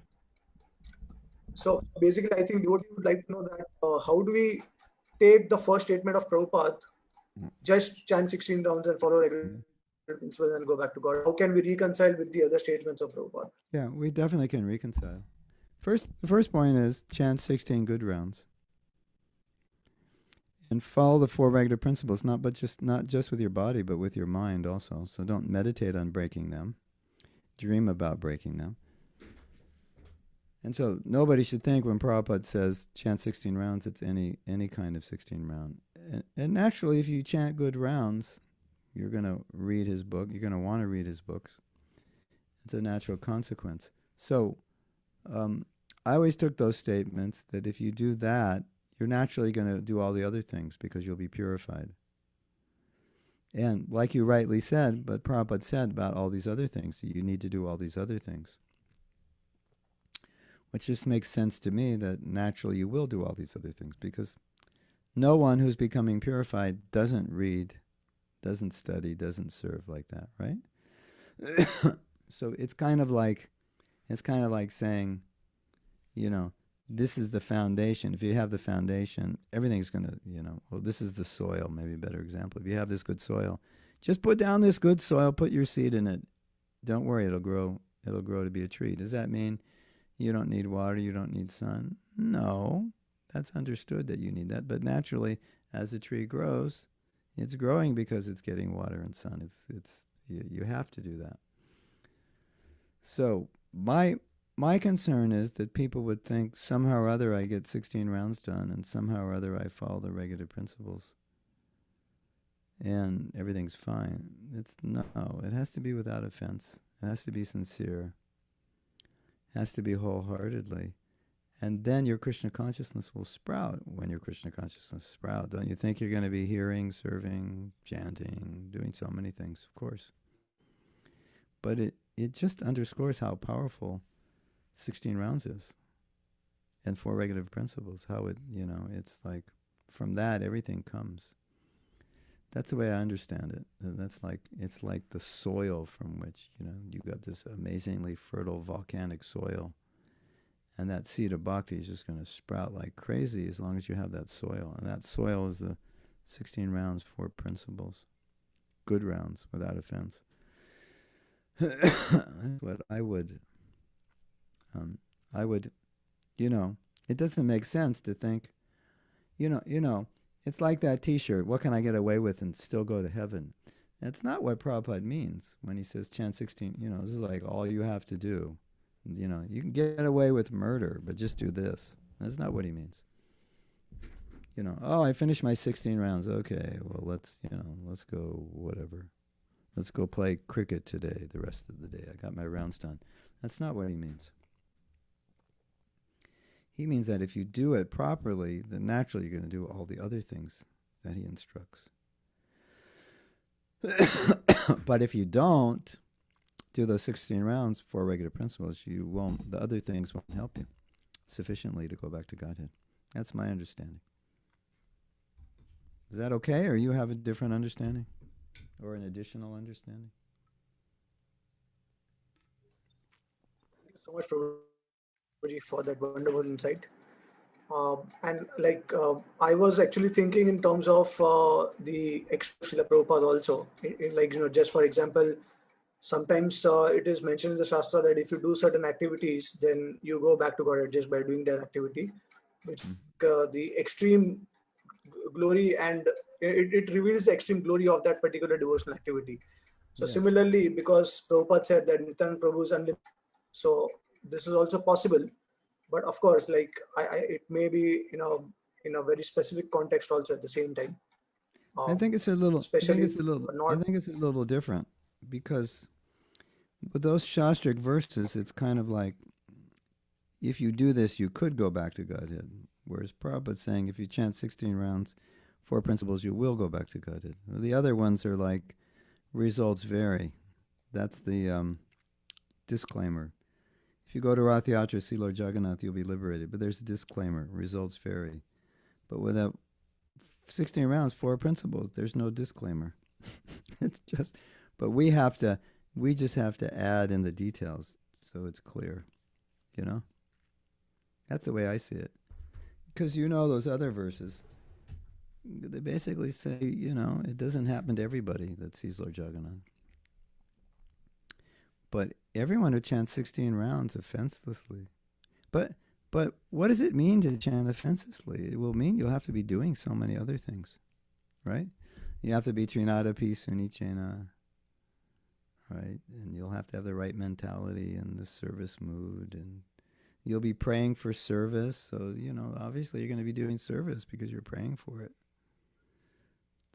basically, I think devotees would like to know that how do we take the first statement of Prabhupada, just chant 16 rounds and follow regular principles and go back to God? How can we reconcile with the other statements of Prabhupada? Yeah, we definitely can reconcile. The first point is chant 16 good rounds. And follow the 4 regular principles, not just with your body, but with your mind also. So don't meditate on breaking them. Dream about breaking them. And so nobody should think when Prabhupada says chant 16 rounds, it's any kind of 16 round. And naturally, if you chant good rounds, you're going to read his book. You're going to want to read his books. It's a natural consequence. So I always took those statements that if you do that, you're naturally going to do all the other things because you'll be purified. And like you rightly said, but Prabhupada said about all these other things, you need to do all these other things. Which just makes sense to me that naturally you will do all these other things, because no one who's becoming purified doesn't read, doesn't study, doesn't serve like that, right? So it's kind of like saying, this is the foundation. If you have the foundation, everything's going to, well, this is the soil, maybe a better example. If you have this good soil, just put down this good soil, put your seed in it. Don't worry, it'll grow to be a tree. Does that mean you don't need water, you don't need sun? No, that's understood that you need that. But naturally, as the tree grows, it's growing because it's getting water and sun. You have to do that. So my concern is that people would think somehow or other I get 16 rounds done and somehow or other I follow the regular principles and everything's fine. No, it has to be without offense. It has to be sincere. It has to be wholeheartedly. And then your Krishna consciousness will sprout. When your Krishna consciousness sprouts, don't you think you're going to be hearing, serving, chanting, doing so many things? Of course. But it just underscores how powerful 16 rounds is. And 4 regular principles. How it's like from that everything comes. That's the way I understand it. And it's like the soil from which, you got this amazingly fertile volcanic soil. And that seed of bhakti is just going to sprout like crazy as long as you have that soil. And that soil is the 16 rounds, 4 principles. Good rounds, without offense. What I would, it doesn't make sense to think, it's like that T-shirt, what can I get away with and still go to heaven? That's not what Prabhupada means when he says chant 16, this is like all you have to do. You can get away with murder, but just do this. That's not what he means. I finished my 16 rounds. Okay, well, let's go whatever. Let's go play cricket today, the rest of the day. I got my rounds done. That's not what he means. He means that if you do it properly, then naturally you're going to do all the other things that he instructs. But if you don't do those 16 rounds, 4 regular principles, the other things won't help you sufficiently to go back to Godhead. That's my understanding. Is that okay, or you have a different understanding? Or an additional understanding? Thank you so much, Prabhuji, for that wonderful insight. I was actually thinking in terms of the Srila Prabhupada also. Just for example, sometimes it is mentioned in the Shastra that if you do certain activities, then you go back to God just by doing that activity, which the extreme glory, and it reveals the extreme glory of that particular devotional activity. So yes. Similarly, because Prabhupada said that Nityan Prabhu is unlimited, so this is also possible. But of course, it may be in a very specific context also at the same time. I think it's a little different, because with those Shastric verses, it's kind of like, if you do this, you could go back to Godhead. Whereas Prabhupada's saying, if you chant 16 rounds, 4 principles, you will go back to Godhead. The other ones are like, results vary. That's the disclaimer. If you go to Rath Yatra, see Lord Jagannath, you'll be liberated. But there's a disclaimer, results vary. But without 16 rounds, 4 principles, there's no disclaimer. It's just, but we just have to add in the details so it's clear, That's the way I see it. Because those other verses, they basically say, it doesn't happen to everybody that sees Lord Jagannath. But everyone who chants 16 rounds offenselessly. But what does it mean to chant offenselessly? It will mean you'll have to be doing so many other things, right? You have to be Trinadapi Sunichena, right? And you'll have to have the right mentality and the service mood, and you'll be praying for service. So, obviously you're going to be doing service because you're praying for it.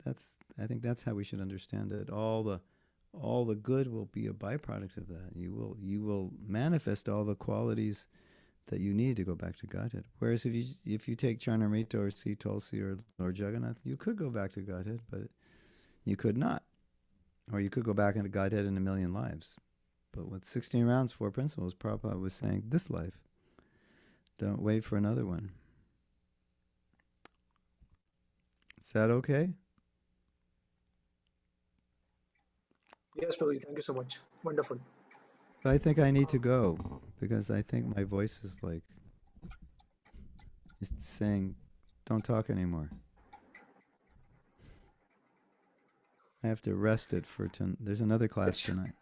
I think that's how we should understand it. All the good will be a byproduct of that. You will manifest all the qualities that you need to go back to Godhead. Whereas if you take Charnamrita or see Tulsi or Lord Jagannath, you could go back to Godhead, but you could not. Or you could go back into Godhead in a million lives. But with 16 rounds, 4 principles, Prabhupada was saying, this life. Don't wait for another one. Is that okay? Yes, Prabhuji, thank you so much. Wonderful. I think I need to go, because I think my voice is saying, don't talk anymore. I have to rest it for there's another class tonight.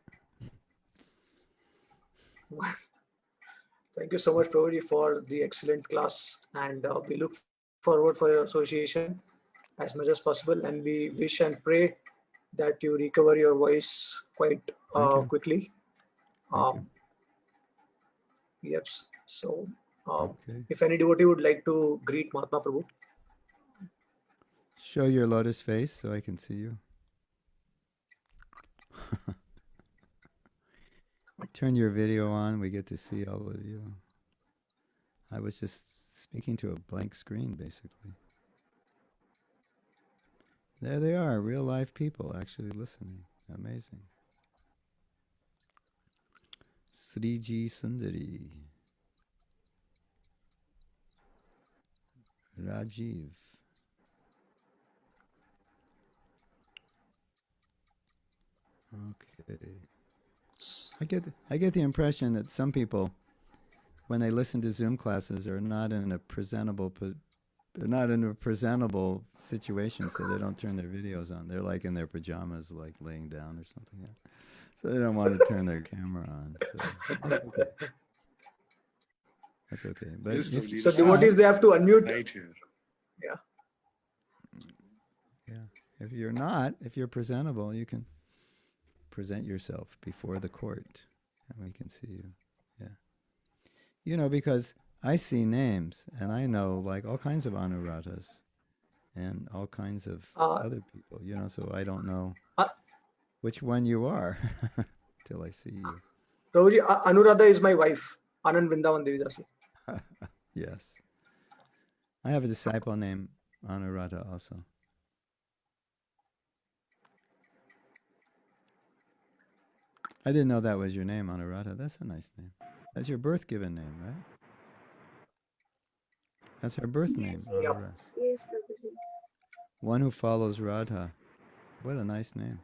Thank you so much, Prabhuji, for the excellent class, and we look forward for your association as much as possible, and we wish and pray that you recover your voice quite quickly. Yes. So, if any devotee would like to greet Mahātmā Prabhu. Show your lotus face so I can see you. Turn your video on. We get to see all of you. I was just speaking to a blank screen, basically. There they are, real live people actually listening. Amazing. Sriji Sundari. Rajiv. Okay. I get the impression that some people when they listen to Zoom classes, are not in a presentable situation, so they don't turn their videos on. They're like in their pajamas, like laying down or something. So they don't want to turn their camera on. So that's okay. That's okay. But Yes, if, Prabhuji, So the devotees, they have to unmute. right here. Yeah. if you're presentable, you can present yourself before the court, and we can see you. Yeah. You know, because I see names, and I know like all kinds of Anuradhas and all kinds of other people, you know, so I don't know which one you are till I see you. Prabhuji, Anuradha is my wife, Anand Vrindavan Devi Dasi. Yes. I have a disciple named Anuradha also. I didn't know that was your name, Anuradha. That's a nice name. That's your birth given name, right? That's her birth name, Anuradha. Yes, Prabhuji. One who follows Radha. What a nice name.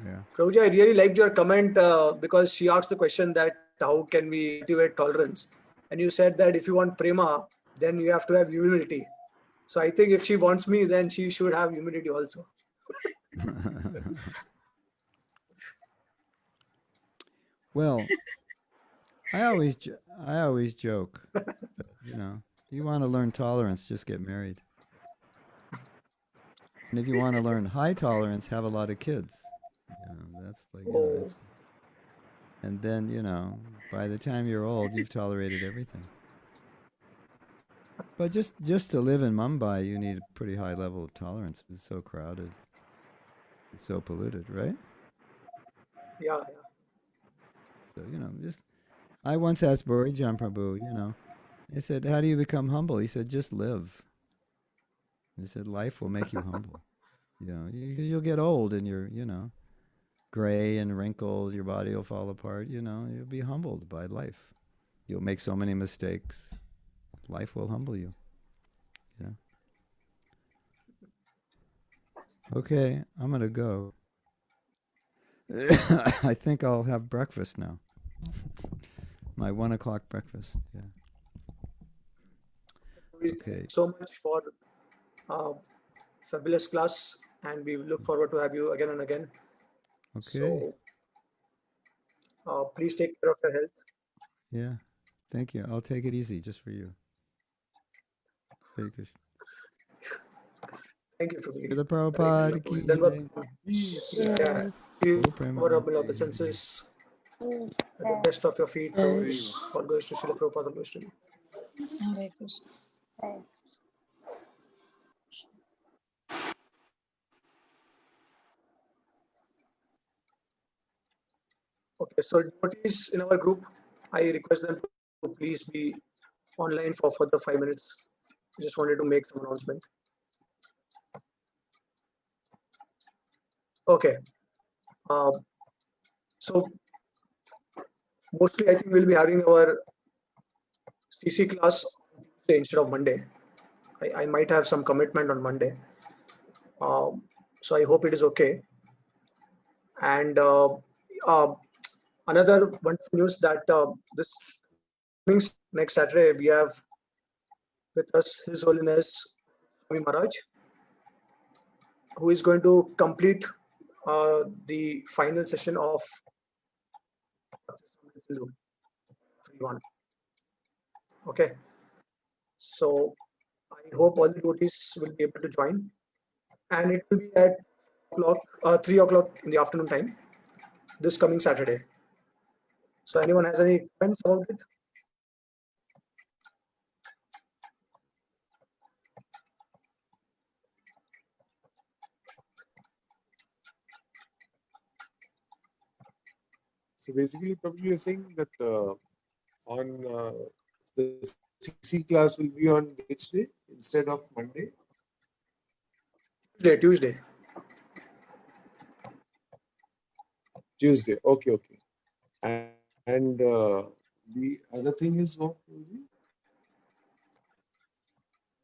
Yeah. Prabhuji, I really liked your comment because she asked the question that how can we cultivate tolerance? And you said that if you want prema, then you have to have humility. So I think if she wants me, then she should have humility also. Well, I always joke, but, you know, if you want to learn tolerance, just get married. And if you want to learn high tolerance, have a lot of kids. You know, that's like, you know, it's, and then, you know, by the time you're old, you've tolerated everything. But just to live in Mumbai, you need a pretty high level of tolerance. It's so crowded. It's so polluted, right? Yeah. So, you know, I once asked Borijan Prabhu, you know, I said, how do you become humble? He said, just live. He said, life will make you humble. You know, you'll get old and you're, you know, gray and wrinkled, your body will fall apart, you know, you'll be humbled by life. You'll make so many mistakes. Life will humble you, you know. Okay, I'm going to go. I think I'll have breakfast now. My 1 o'clock breakfast, yeah. Okay. Thank you so much for fabulous class, and we look forward to have you again and again. Okay. So please take care of your health. Yeah. Thank you. I'll take it easy just for you. Hare Krishna. Thank you, Prabhuji. Srila Prabhupada ki Yeah. Our humble obeisances. The best of your feet. All goes to Srila Prabhupada, all goes to you. Hare Krishna. Okay, so devotees in our group, I request them to please be online for further 5 minutes. I just wanted to make some announcement. Okay. So mostly I think we'll be having our CC class instead of Monday. I might have some commitment on Monday. So I hope it is okay. And another wonderful news that this next Saturday we have with us His Holiness Swami Maharaj, who is going to complete the final session of 3-1. Okay, so I hope all the devotees will be able to join, and it will be at 3 o'clock in the afternoon time this coming Saturday. So anyone has any comments about it? So basically, Prabhuji, you're saying that on the CC class will be on which day instead of Monday? Tuesday. Tuesday. Okay. And the other thing is what, Prabhuji?